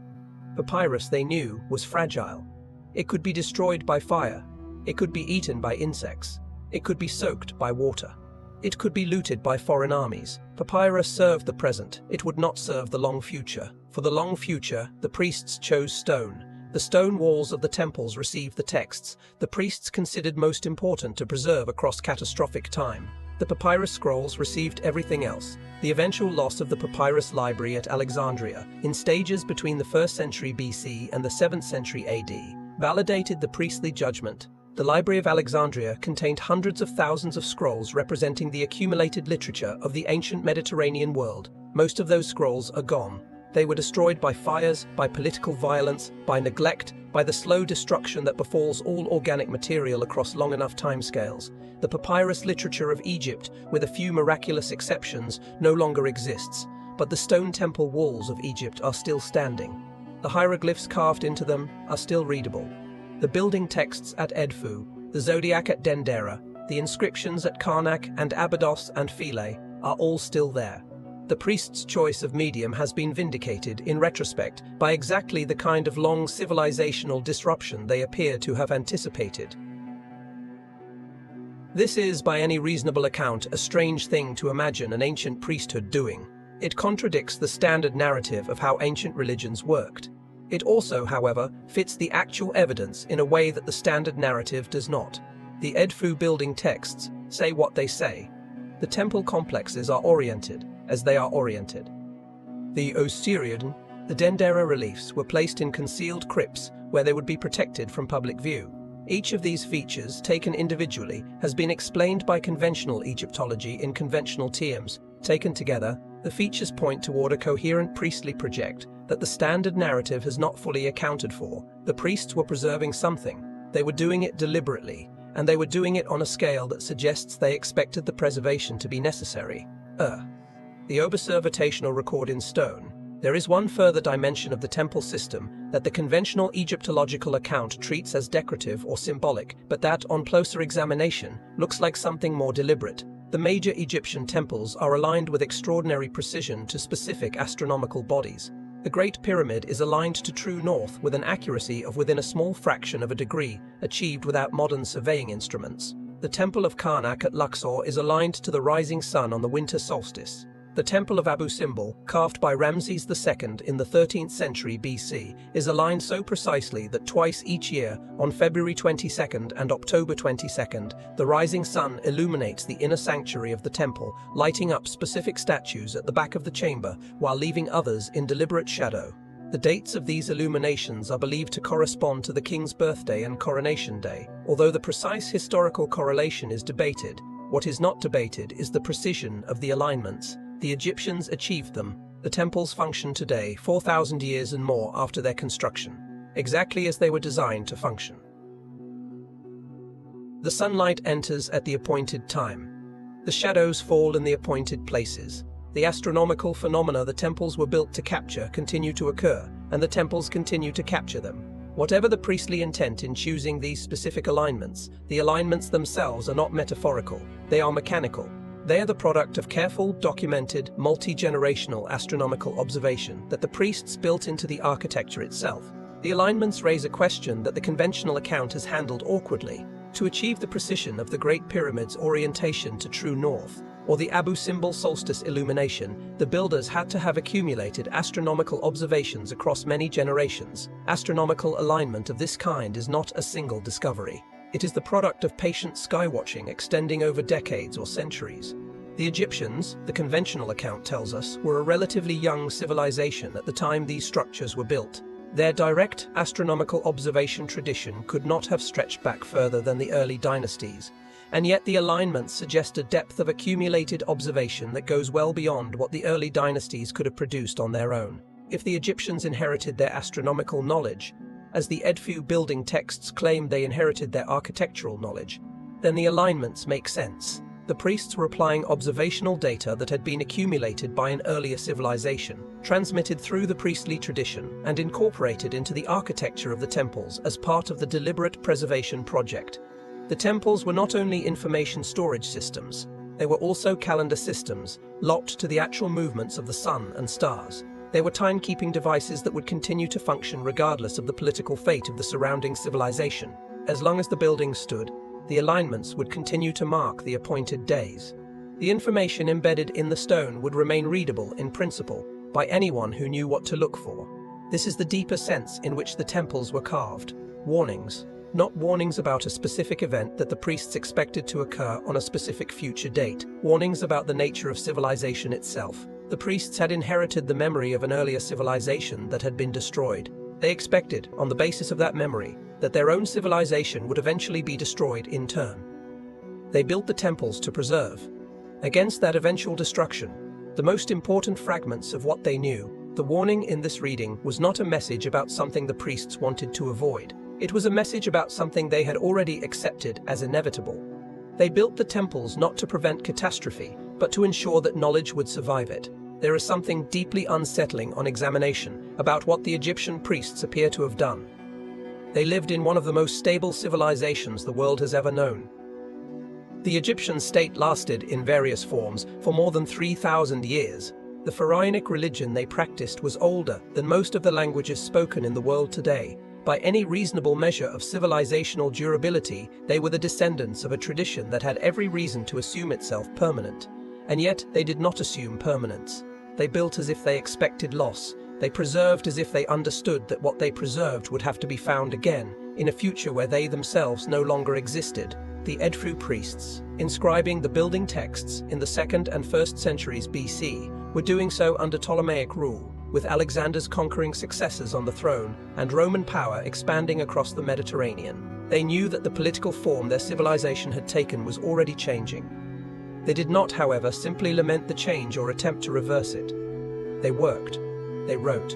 Papyrus, they knew, was fragile. It could be destroyed by fire. It could be eaten by insects. It could be soaked by water. It could be looted by foreign armies. Papyrus served the present, it would not serve the long future. For the long future, the priests chose stone. The stone walls of the temples received the texts the priests considered most important to preserve across catastrophic time. The papyrus scrolls received everything else. The eventual loss of the papyrus library at Alexandria, in stages between the 1st century BC and the 7th century AD, validated the priestly judgment. The Library of Alexandria contained hundreds of thousands of scrolls representing the accumulated literature of the ancient Mediterranean world. Most of those scrolls are gone. They were destroyed by fires, by political violence, by neglect, by the slow destruction that befalls all organic material across long enough timescales. The papyrus literature of Egypt, with a few miraculous exceptions, no longer exists, but the stone temple walls of Egypt are still standing. The hieroglyphs carved into them are still readable. The building texts at Edfu, the zodiac at Dendera, the inscriptions at Karnak and Abydos and Philae are all still there. The priest's choice of medium has been vindicated, in retrospect, by exactly the kind of long civilizational disruption they appear to have anticipated. This is, by any reasonable account, a strange thing to imagine an ancient priesthood doing. It contradicts the standard narrative of how ancient religions worked. It also, however, fits the actual evidence in a way that the standard narrative does not. The Edfu building texts say what they say. The temple complexes are oriented as they are oriented. The Osirian, the Dendera reliefs were placed in concealed crypts where they would be protected from public view. Each of these features, taken individually, has been explained by conventional Egyptology in conventional terms. Taken together, the features point toward a coherent priestly project that the standard narrative has not fully accounted for. The priests were preserving something. They were doing it deliberately, and they were doing it on a scale that suggests they expected the preservation to be necessary. The observational record in stone. There is one further dimension of the temple system that the conventional Egyptological account treats as decorative or symbolic, but that, on closer examination, looks like something more deliberate. The major Egyptian temples are aligned with extraordinary precision to specific astronomical bodies. The Great Pyramid is aligned to true north with an accuracy of within a small fraction of a degree, achieved without modern surveying instruments. The Temple of Karnak at Luxor is aligned to the rising sun on the winter solstice. The Temple of Abu Simbel, carved by Ramses II in the 13th century BC, is aligned so precisely that twice each year, on February 22nd and October 22nd, the rising sun illuminates the inner sanctuary of the temple, lighting up specific statues at the back of the chamber while leaving others in deliberate shadow. The dates of these illuminations are believed to correspond to the king's birthday and coronation day. Although the precise historical correlation is debated, what is not debated is the precision of the alignments. The Egyptians achieved them. The temples function today, 4,000 years and more after their construction, exactly as they were designed to function. The sunlight enters at the appointed time. The shadows fall in the appointed places. The astronomical phenomena the temples were built to capture continue to occur, and the temples continue to capture them. Whatever the priestly intent in choosing these specific alignments, the alignments themselves are not metaphorical, they are mechanical. They are the product of careful, documented, multi-generational astronomical observation that the priests built into the architecture itself. The alignments raise a question that the conventional account has handled awkwardly. To achieve the precision of the Great Pyramid's orientation to true north, or the Abu Simbel solstice illumination, the builders had to have accumulated astronomical observations across many generations. Astronomical alignment of this kind is not a single discovery. It is the product of patient skywatching extending over decades or centuries. The Egyptians, the conventional account tells us, were a relatively young civilization at the time these structures were built. Their direct astronomical observation tradition could not have stretched back further than the early dynasties, and yet the alignments suggest a depth of accumulated observation that goes well beyond what the early dynasties could have produced on their own. If the Egyptians inherited their astronomical knowledge, as the Edfu building texts claim they inherited their architectural knowledge, then the alignments make sense. The priests were applying observational data that had been accumulated by an earlier civilization, transmitted through the priestly tradition, and incorporated into the architecture of the temples as part of the deliberate preservation project. The temples were not only information storage systems, they were also calendar systems, locked to the actual movements of the sun and stars. They were timekeeping devices that would continue to function regardless of the political fate of the surrounding civilization. As long as the buildings stood, the alignments would continue to mark the appointed days. The information embedded in the stone would remain readable in principle by anyone who knew what to look for. This is the deeper sense in which the temples were carved. Warnings. Not warnings about a specific event that the priests expected to occur on a specific future date. Warnings about the nature of civilization itself. The priests had inherited the memory of an earlier civilization that had been destroyed. They expected, on the basis of that memory, that their own civilization would eventually be destroyed in turn. They built the temples to preserve, against that eventual destruction, the most important fragments of what they knew. The warning in this reading was not a message about something the priests wanted to avoid. It was a message about something they had already accepted as inevitable. They built the temples not to prevent catastrophe, but to ensure that knowledge would survive it. There is something deeply unsettling on examination about what the Egyptian priests appear to have done. They lived in one of the most stable civilizations the world has ever known. The Egyptian state lasted in various forms for more than 3,000 years. The pharaonic religion they practiced was older than most of the languages spoken in the world today. By any reasonable measure of civilizational durability, they were the descendants of a tradition that had every reason to assume itself permanent. And yet, they did not assume permanence. They built as if they expected loss. They preserved as if they understood that what they preserved would have to be found again, in a future where they themselves no longer existed. The Edfu priests, inscribing the building texts in the 2nd and 1st centuries BC, were doing so under Ptolemaic rule, with Alexander's conquering successors on the throne and Roman power expanding across the Mediterranean. They knew that the political form their civilization had taken was already changing. They did not, however, simply lament the change or attempt to reverse it. They worked, they wrote,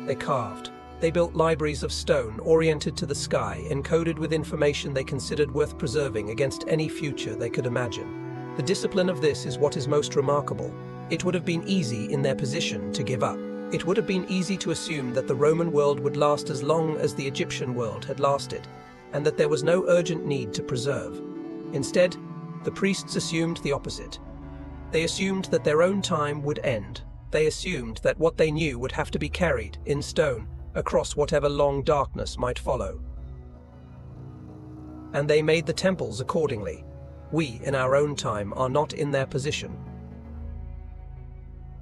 they carved. They built libraries of stone oriented to the sky, encoded with information they considered worth preserving against any future they could imagine. The discipline of this is what is most remarkable. It would have been easy in their position to give up. It would have been easy to assume that the Roman world would last as long as the Egyptian world had lasted, and that there was no urgent need to preserve. Instead, the priests assumed the opposite. They assumed that their own time would end. They assumed that what they knew would have to be carried in stone across whatever long darkness might follow. And they made the temples accordingly. We, in our own time, are not in their position.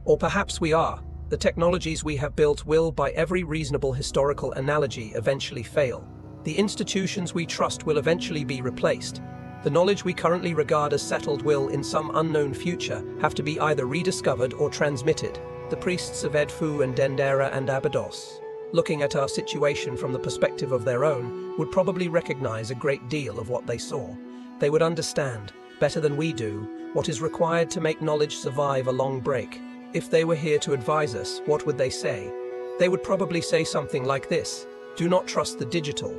Or perhaps we are. The technologies we have built will, by every reasonable historical analogy, eventually fail. The institutions we trust will eventually be replaced. The knowledge we currently regard as settled will, in some unknown future, have to be either rediscovered or transmitted. The priests of Edfu and Dendera and Abydos, looking at our situation from the perspective of their own, would probably recognize a great deal of what they saw. They would understand, better than we do, what is required to make knowledge survive a long break. If they were here to advise us, what would they say? They would probably say something like this: do not trust the digital.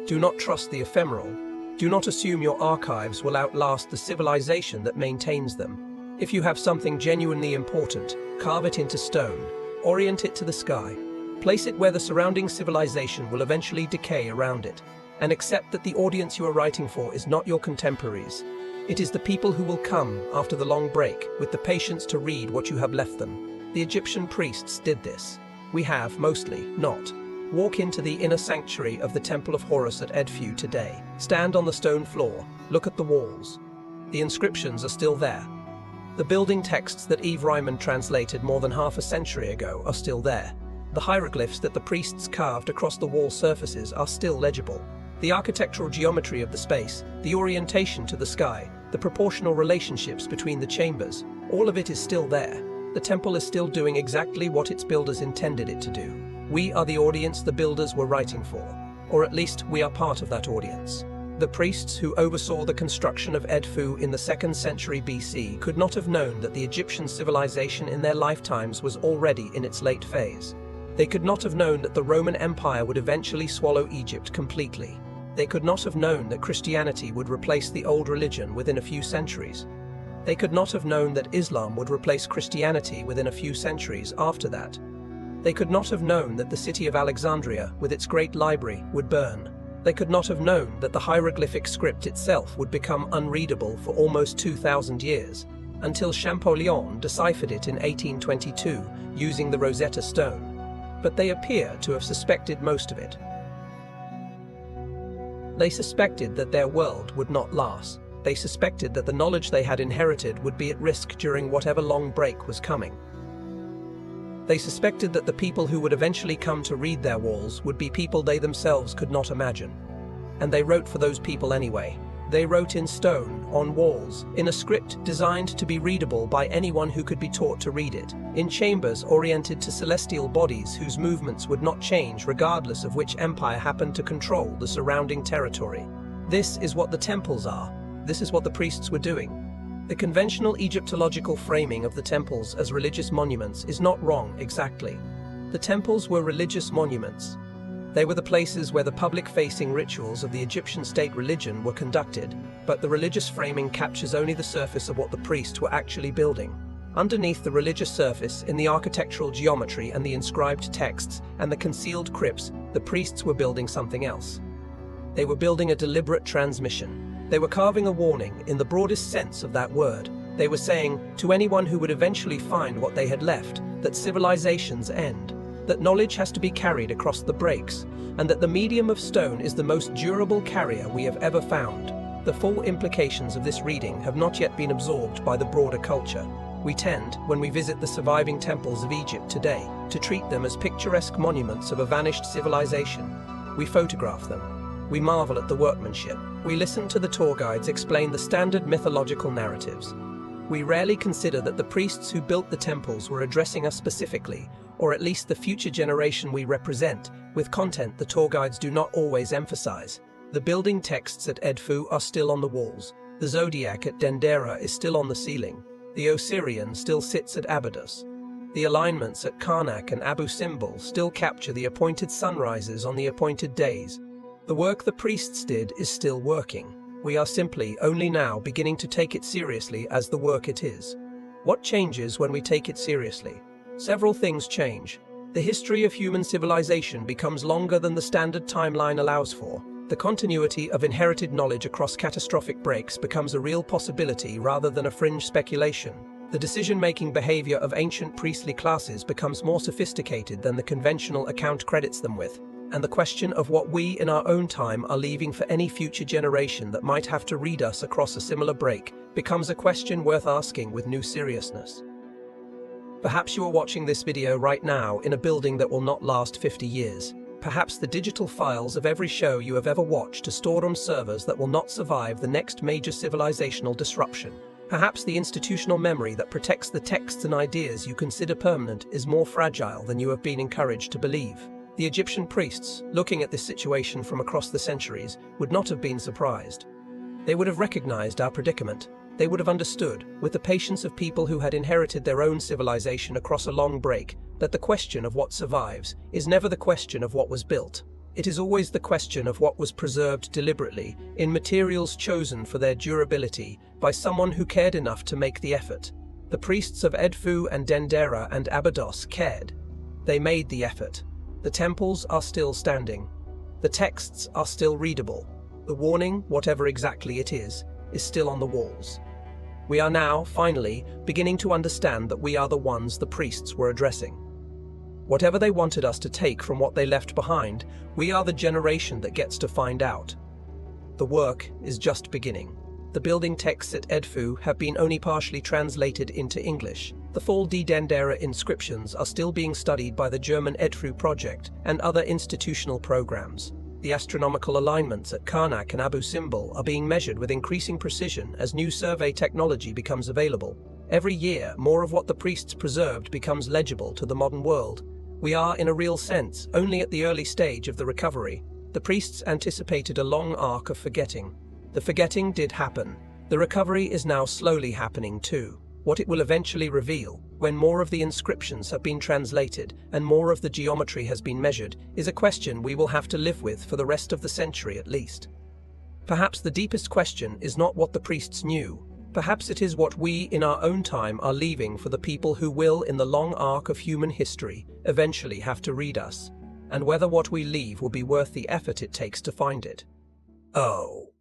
Do not trust the ephemeral. Do not assume your archives will outlast the civilization that maintains them. If you have something genuinely important, carve it into stone. Orient it to the sky. Place it where the surrounding civilization will eventually decay around it. And accept that the audience you are writing for is not your contemporaries. It is the people who will come after the long break, with the patience to read what you have left them. The Egyptian priests did this. We have, mostly, not. Walk into the inner sanctuary of the Temple of Horus at Edfu today. Stand on the stone floor. Look at the walls. The inscriptions are still there. The building texts that Eve Ryman translated more than half a century ago are still there. The hieroglyphs that the priests carved across the wall surfaces are still legible. The architectural geometry of the space, the orientation to the sky, the proportional relationships between the chambers, all of it is still there. The temple is still doing exactly what its builders intended it to do. We are the audience the builders were writing for, or at least we are part of that audience. The priests who oversaw the construction of Edfu in the 2nd century BC could not have known that the Egyptian civilization in their lifetimes was already in its late phase. They could not have known that the Roman Empire would eventually swallow Egypt completely. They could not have known that Christianity would replace the old religion within a few centuries. They could not have known that Islam would replace Christianity within a few centuries after that. They could not have known that the city of Alexandria, with its great library, would burn. They could not have known that the hieroglyphic script itself would become unreadable for almost 2,000 years, until Champollion deciphered it in 1822 using the Rosetta Stone. But they appear to have suspected most of it. They suspected that their world would not last. They suspected that the knowledge they had inherited would be at risk during whatever long break was coming. They suspected that the people who would eventually come to read their walls would be people they themselves could not imagine. And they wrote for those people anyway. They wrote in stone, on walls, in a script designed to be readable by anyone who could be taught to read it, in chambers oriented to celestial bodies whose movements would not change regardless of which empire happened to control the surrounding territory. This is what the temples are. This is what the priests were doing. The conventional Egyptological framing of the temples as religious monuments is not wrong exactly. The temples were religious monuments. They were the places where the public-facing rituals of the Egyptian state religion were conducted, but the religious framing captures only the surface of what the priests were actually building. Underneath the religious surface, in the architectural geometry and the inscribed texts and the concealed crypts, the priests were building something else. They were building a deliberate transmission. They were carving a warning in the broadest sense of that word. They were saying, to anyone who would eventually find what they had left, that civilizations end, that knowledge has to be carried across the breaks, and that the medium of stone is the most durable carrier we have ever found. The full implications of this reading have not yet been absorbed by the broader culture. We tend, when we visit the surviving temples of Egypt today, to treat them as picturesque monuments of a vanished civilization. We photograph them. We marvel at the workmanship. We listen to the tour guides explain the standard mythological narratives. We rarely consider that the priests who built the temples were addressing us specifically, or at least the future generation we represent, with content the tour guides do not always emphasize. The building texts at Edfu are still on the walls. The zodiac at Dendera is still on the ceiling. The Osirian still sits at Abydos. The alignments at Karnak and Abu Simbel still capture the appointed sunrises on the appointed days. The work the priests did is still working. We are simply only now beginning to take it seriously as the work it is. What changes when we take it seriously? Several things change. The history of human civilization becomes longer than the standard timeline allows for. The continuity of inherited knowledge across catastrophic breaks becomes a real possibility rather than a fringe speculation. The decision-making behavior of ancient priestly classes becomes more sophisticated than the conventional account credits them with. And the question of what we in our own time are leaving for any future generation that might have to read us across a similar break becomes a question worth asking with new seriousness. Perhaps you are watching this video right now in a building that will not last 50 years. Perhaps the digital files of every show you have ever watched are stored on servers that will not survive the next major civilizational disruption. Perhaps the institutional memory that protects the texts and ideas you consider permanent is more fragile than you have been encouraged to believe. The Egyptian priests, looking at this situation from across the centuries, would not have been surprised. They would have recognized our predicament. They would have understood, with the patience of people who had inherited their own civilization across a long break, that the question of what survives is never the question of what was built. It is always the question of what was preserved deliberately, in materials chosen for their durability, by someone who cared enough to make the effort. The priests of Edfu and Dendera and Abydos cared. They made the effort. The temples are still standing. The texts are still readable. The warning, whatever exactly it is still on the walls. We are now, finally, beginning to understand that we are the ones the priests were addressing. Whatever they wanted us to take from what they left behind, we are the generation that gets to find out. The work is just beginning. The building texts at Edfu have been only partially translated into English. The full Dendera inscriptions are still being studied by the German Edfu project and other institutional programs. The astronomical alignments at Karnak and Abu Simbel are being measured with increasing precision as new survey technology becomes available. Every year, more of what the priests preserved becomes legible to the modern world. We are, in a real sense, only at the early stage of the recovery. The priests anticipated a long arc of forgetting. The forgetting did happen. The recovery is now slowly happening too. What it will eventually reveal, when more of the inscriptions have been translated and more of the geometry has been measured, is a question we will have to live with for the rest of the century at least. Perhaps the deepest question is not what the priests knew. Perhaps it is what we in our own time are leaving for the people who will, in the long arc of human history, eventually have to read us, and whether what we leave will be worth the effort it takes to find it. Oh.